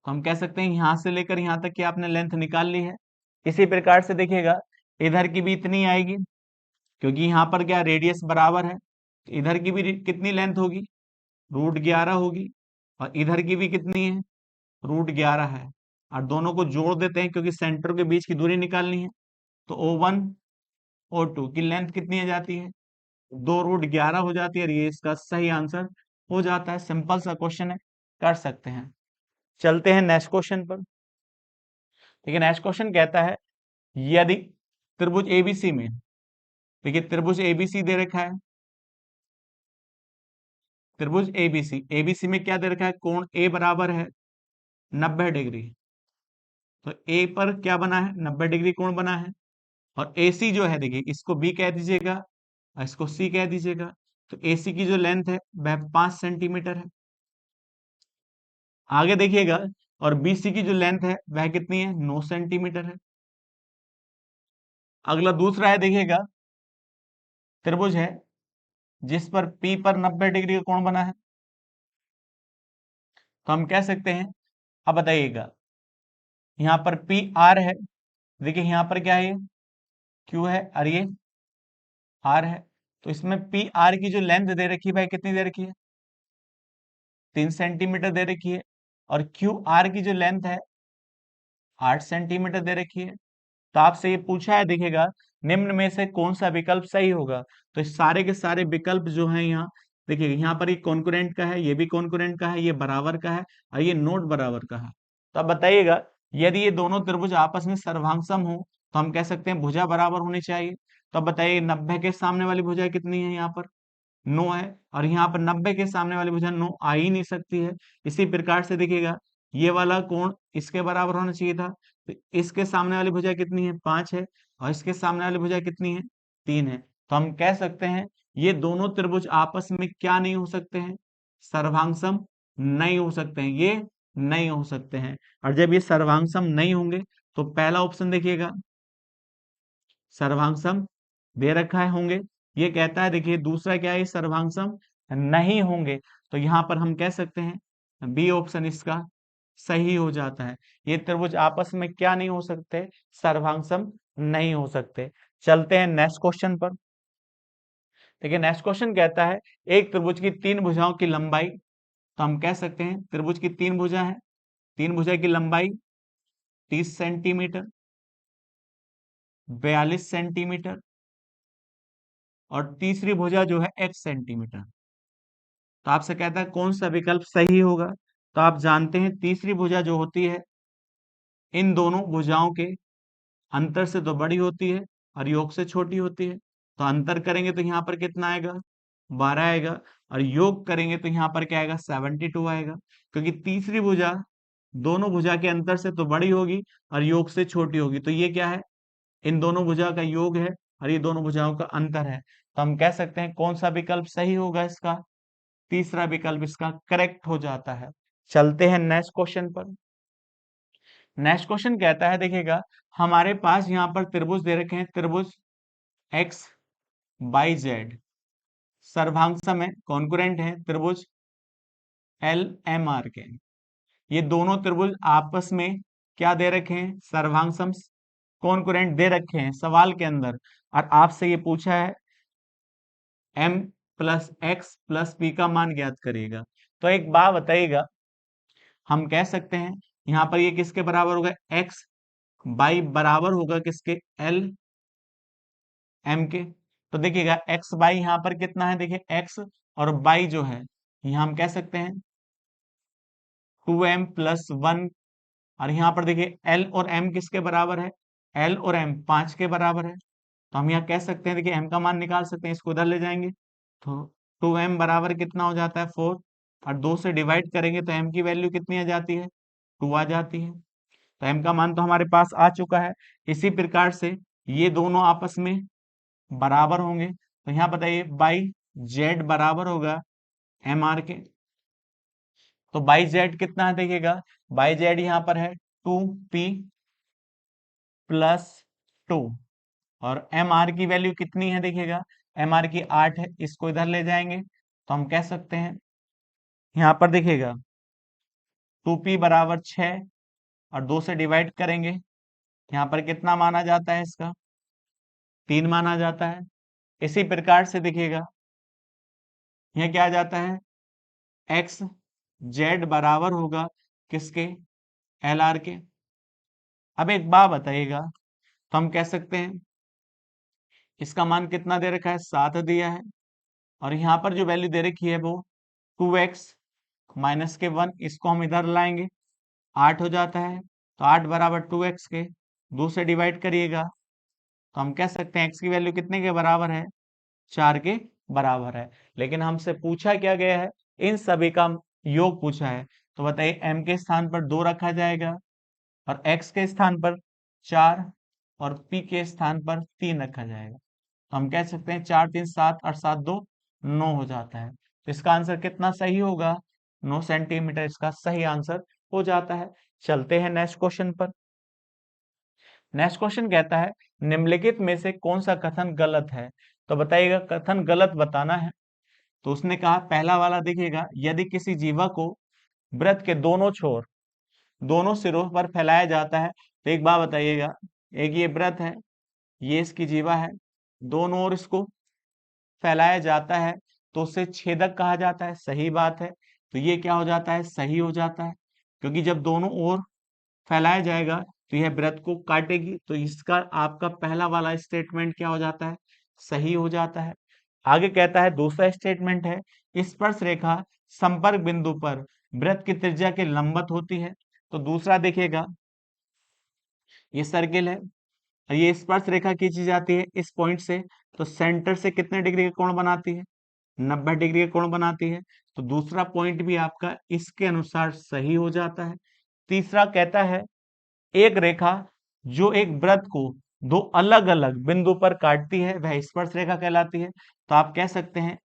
हम कह सकते हैं यहां से लेकर यहां तक की आपने लेंथ निकाल ली है। इसी प्रकार से देखिएगा इधर की भी इतनी आएगी, क्योंकि यहाँ पर क्या रेडियस बराबर है, तो इधर की भी कितनी लेंथ होगी √11 होगी, और इधर की भी कितनी है √11 है। और दोनों को जोड़ देते हैं क्योंकि सेंटर के बीच की दूरी निकालनी है। तो O1 O2 की लेंथ कितनी आ जाती है 2 √11 हो जाती है, और ये इसका सही आंसर हो जाता है। सिंपल सा क्वेश्चन है, कर सकते हैं। चलते हैं नेक्स्ट क्वेश्चन पर। देखिए नेक्स्ट क्वेश्चन कहता है यदि त्रिभुज एबीसी में, देखिए त्रिभुज एबीसी दे रखा है, त्रिभुज एबीसी, एबीसी में क्या दे रखा है कोण ए बराबर है 90 डिग्री। तो ए पर क्या बना है 90 डिग्री कोण बना है, और एसी जो है देखिए इसको बी कह दीजिएगा और इसको सी कह दीजिएगा। तो एसी की जो लेंथ है वह 5 सेंटीमीटर है। आगे देखिएगा और बीसी की जो लेंथ है वह कितनी है 9 सेंटीमीटर है। अगला दूसरा है देखिएगा त्रिभुज है जिस पर पी पर 90 डिग्री का कोण बना है। तो हम कह सकते हैं, अब बताइएगा यहाँ पर पी आर है, देखिए यहाँ पर क्या है ये क्यू है और ये आर है। तो इसमें पी आर की जो लेंथ दे रखी है भाई कितनी दे रखी है 3 सेंटीमीटर दे रखी है, और क्यू आर की जो लेंथ है 8 सेंटीमीटर दे रखी है। तो आपसे ये पूछा है देखिएगा निम्न में से कौन सा विकल्प सही होगा। तो इस सारे के सारे विकल्प जो हैं यहाँ देखिए, यहाँ पर ये कॉन्करेंट का है, ये भी कॉन्करेंट का है, ये बराबर का है और ये नोट बराबर का है। तो अब बताइएगा यदि ये दोनों त्रिभुज आपस में सर्वांगसम हो तो हम कह सकते हैं भुजा बराबर होनी चाहिए। तो अब बताइए 90 के सामने वाली भुजा कितनी है यहाँ पर 9 है, और यहाँ पर 90 के सामने वाली भुजा 9 आ ही नहीं सकती है। इसी प्रकार से देखिएगा ये वाला कोण इसके बराबर होना चाहिए था, तो इसके सामने वाली भुजा कितनी है 5 है, और इसके सामने वाली भुजा कितनी है 3 है। तो हम कह सकते हैं ये दोनों त्रिभुज आपस में क्या नहीं हो सकते हैं सर्वांगसम नहीं हो सकते हैं, ये नहीं हो सकते हैं। और जब ये सर्वांगसम नहीं होंगे तो पहला ऑप्शन देखिएगा सर्वांगसम दे रखा है होंगे, ये कहता है देखिए दूसरा क्या है सर्वांगसम नहीं होंगे। तो यहां पर हम कह सकते हैं बी ऑप्शन इसका सही हो जाता है। ये त्रिभुज आपस में क्या नहीं हो सकते सर्वांगसम नहीं हो सकते। चलते हैं नेक्स्ट क्वेश्चन पर। देखिए नेक्स्ट क्वेश्चन कहता है एक त्रिभुज की तीन भुजाओं की लंबाई, तो हम कह सकते हैं त्रिभुज की तीन भुजा है, तीन भुजा की लंबाई 30 सेंटीमीटर, 42 सेंटीमीटर और तीसरी भुजा जो है x सेंटीमीटर। तो आपसे कहता है कौन सा विकल्प सही होगा। तो आप जानते हैं तीसरी भुजा जो होती है इन दोनों भुजाओं के अंतर से तो बड़ी होती है और योग से छोटी होती है। तो अंतर करेंगे तो यहाँ पर कितना आएगा, 12 आएगा, और योग करेंगे तो यहाँ पर क्या आएगा, 72 आएगा। क्योंकि तीसरी भुजा दोनों भुजा के अंतर से तो बड़ी होगी और योग से छोटी होगी। तो ये क्या है, इन दोनों भुजा का योग है और ये दोनों भुजाओं का अंतर है। तो हम कह सकते हैं कौन सा विकल्प सही होगा इसका, तीसरा विकल्प इसका करेक्ट हो जाता है। चलते हैं नेक्स्ट क्वेश्चन पर। नेक्स्ट क्वेश्चन कहता है, देखिएगा हमारे पास यहाँ पर त्रिभुज दे रखे हैं, त्रिभुज एक्स बाई जेड सर्वांग में कॉन्कुरेंट है त्रिभुज एल एम आर के। ये दोनों त्रिभुज आपस में क्या दे रखे हैं, सर्वांग सम कॉन्कुरेंट दे रखे हैं सवाल के अंदर। और आपसे ये पूछा है m plus x plus P का मान ज्ञात करिएगा। तो एक बात बताइएगा, हम कह सकते हैं यहाँ पर ये किसके बराबर होगा, x बाई बराबर होगा किसके, एल एम के। तो देखिएगा x बाई यहाँ पर कितना है, देखिए x और बाई जो है यहाँ हम कह सकते हैं 2m प्लस 1। और यहाँ पर देखिए l और m किसके बराबर है, l और m 5 के बराबर है। तो हम यहाँ कह सकते हैं, देखिए m का मान निकाल सकते हैं, इसको उधर ले जाएंगे तो 2m बराबर कितना हो जाता है 4, और 2 से डिवाइड करेंगे तो m की वैल्यू कितनी आ जाती है, 2 आ जाती है। तो m का मान तो हमारे पास आ चुका है। इसी प्रकार से ये दोनों आपस में बराबर होंगे। तो यहाँ बताइए बाई जेड बराबर होगा एम आर के। तो बाई जेड कितना है, देखिएगा बाई जेड यहाँ पर है 2p प्लस 2, और एम आर की वैल्यू कितनी है, देखिएगा एम आर की 8 है, इसको इधर ले जाएंगे तो हम कह सकते हैं यहाँ पर देखिएगा 2p बराबर 6, और 2 से डिवाइड करेंगे यहाँ पर कितना माना जाता है, इसका 3 माना जाता है। इसी प्रकार से देखिएगा यह क्या आ जाता है, एक्स जेड बराबर होगा किसके, एल आर के। अब एक बात बताइएगा, तो हम कह सकते हैं इसका मान कितना दे रखा है, 7 दिया है, और यहाँ पर जो वैल्यू दे रखी है वो 2x माइनस के 1, इसको हम इधर लाएंगे 8 हो जाता है। तो 8 बराबर 2x के, 2 से डिवाइड करिएगा तो हम कह सकते हैं x की वैल्यू कितने के बराबर है, 4 के बराबर है। लेकिन हमसे पूछा क्या गया है, इन सभी का योग पूछा है। तो बताइए m के स्थान पर 2 रखा जाएगा, और x के स्थान पर 4, और p के स्थान पर 3 रखा जाएगा। तो हम कह सकते हैं 4 3 7 और 7 2 9 हो जाता है। तो इसका आंसर कितना सही होगा, 9 सेंटीमीटर इसका सही आंसर हो जाता है। चलते हैं नेक्स्ट क्वेश्चन पर। नेक्स्ट क्वेश्चन कहता है निम्नलिखित में से कौन सा कथन गलत है। तो बताइएगा कथन गलत बताना है। तो उसने कहा पहला वाला देखिएगा, यदि किसी जीवा को वृत्त के दोनों छोर दोनों सिरों पर फैलाया जाता है। तो एक बात बताइएगा, एक ये वृत्त है, ये इसकी जीवा है, दोनों ओर इसको फैलाया जाता है तो उसे छेदक कहा जाता है, सही बात है। तो ये क्या हो जाता है, सही हो जाता है, क्योंकि जब दोनों ओर फैलाया जाएगा तो यह वृत्त को काटेगी। तो इसका आपका पहला वाला स्टेटमेंट क्या हो जाता है, सही हो जाता है। आगे कहता है दूसरा स्टेटमेंट है, स्पर्श रेखा संपर्क बिंदु पर वृत्त की त्रिज्या के लंबवत होती है। तो दूसरा देखिएगा ये सर्किल है, और ये स्पर्श रेखा खींची जाती है इस पॉइंट से, तो सेंटर से कितने डिग्री का कोण बनाती है, 90 डिग्री का कोण बनाती है। तो दूसरा पॉइंट भी आपका इसके अनुसार सही हो जाता है। तीसरा कहता है एक रेखा जो एक वृत्त को दो अलग अलग बिंदु पर काटती है वह स्पर्श रेखा कहलाती है। तो आप कह सकते हैं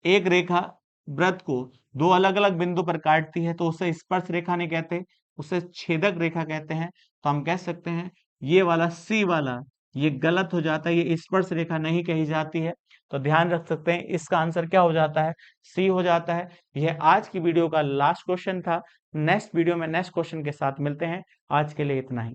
एक रेखा वृत्त को दो अलग अलग बिंदु पर काटती है तो उसे स्पर्श रेखा नहीं कहते, उसे छेदक रेखा कहते हैं। तो हम कह सकते हैं ये वाला सी वाला ये गलत हो जाता है, ये स्पर्श रेखा नहीं कही जाती है। तो ध्यान रख सकते हैं इसका आंसर क्या हो जाता है, सी हो जाता है। यह आज की वीडियो का लास्ट क्वेश्चन था। नेक्स्ट वीडियो में नेक्स्ट क्वेश्चन के साथ मिलते हैं। आज के लिए इतना ही।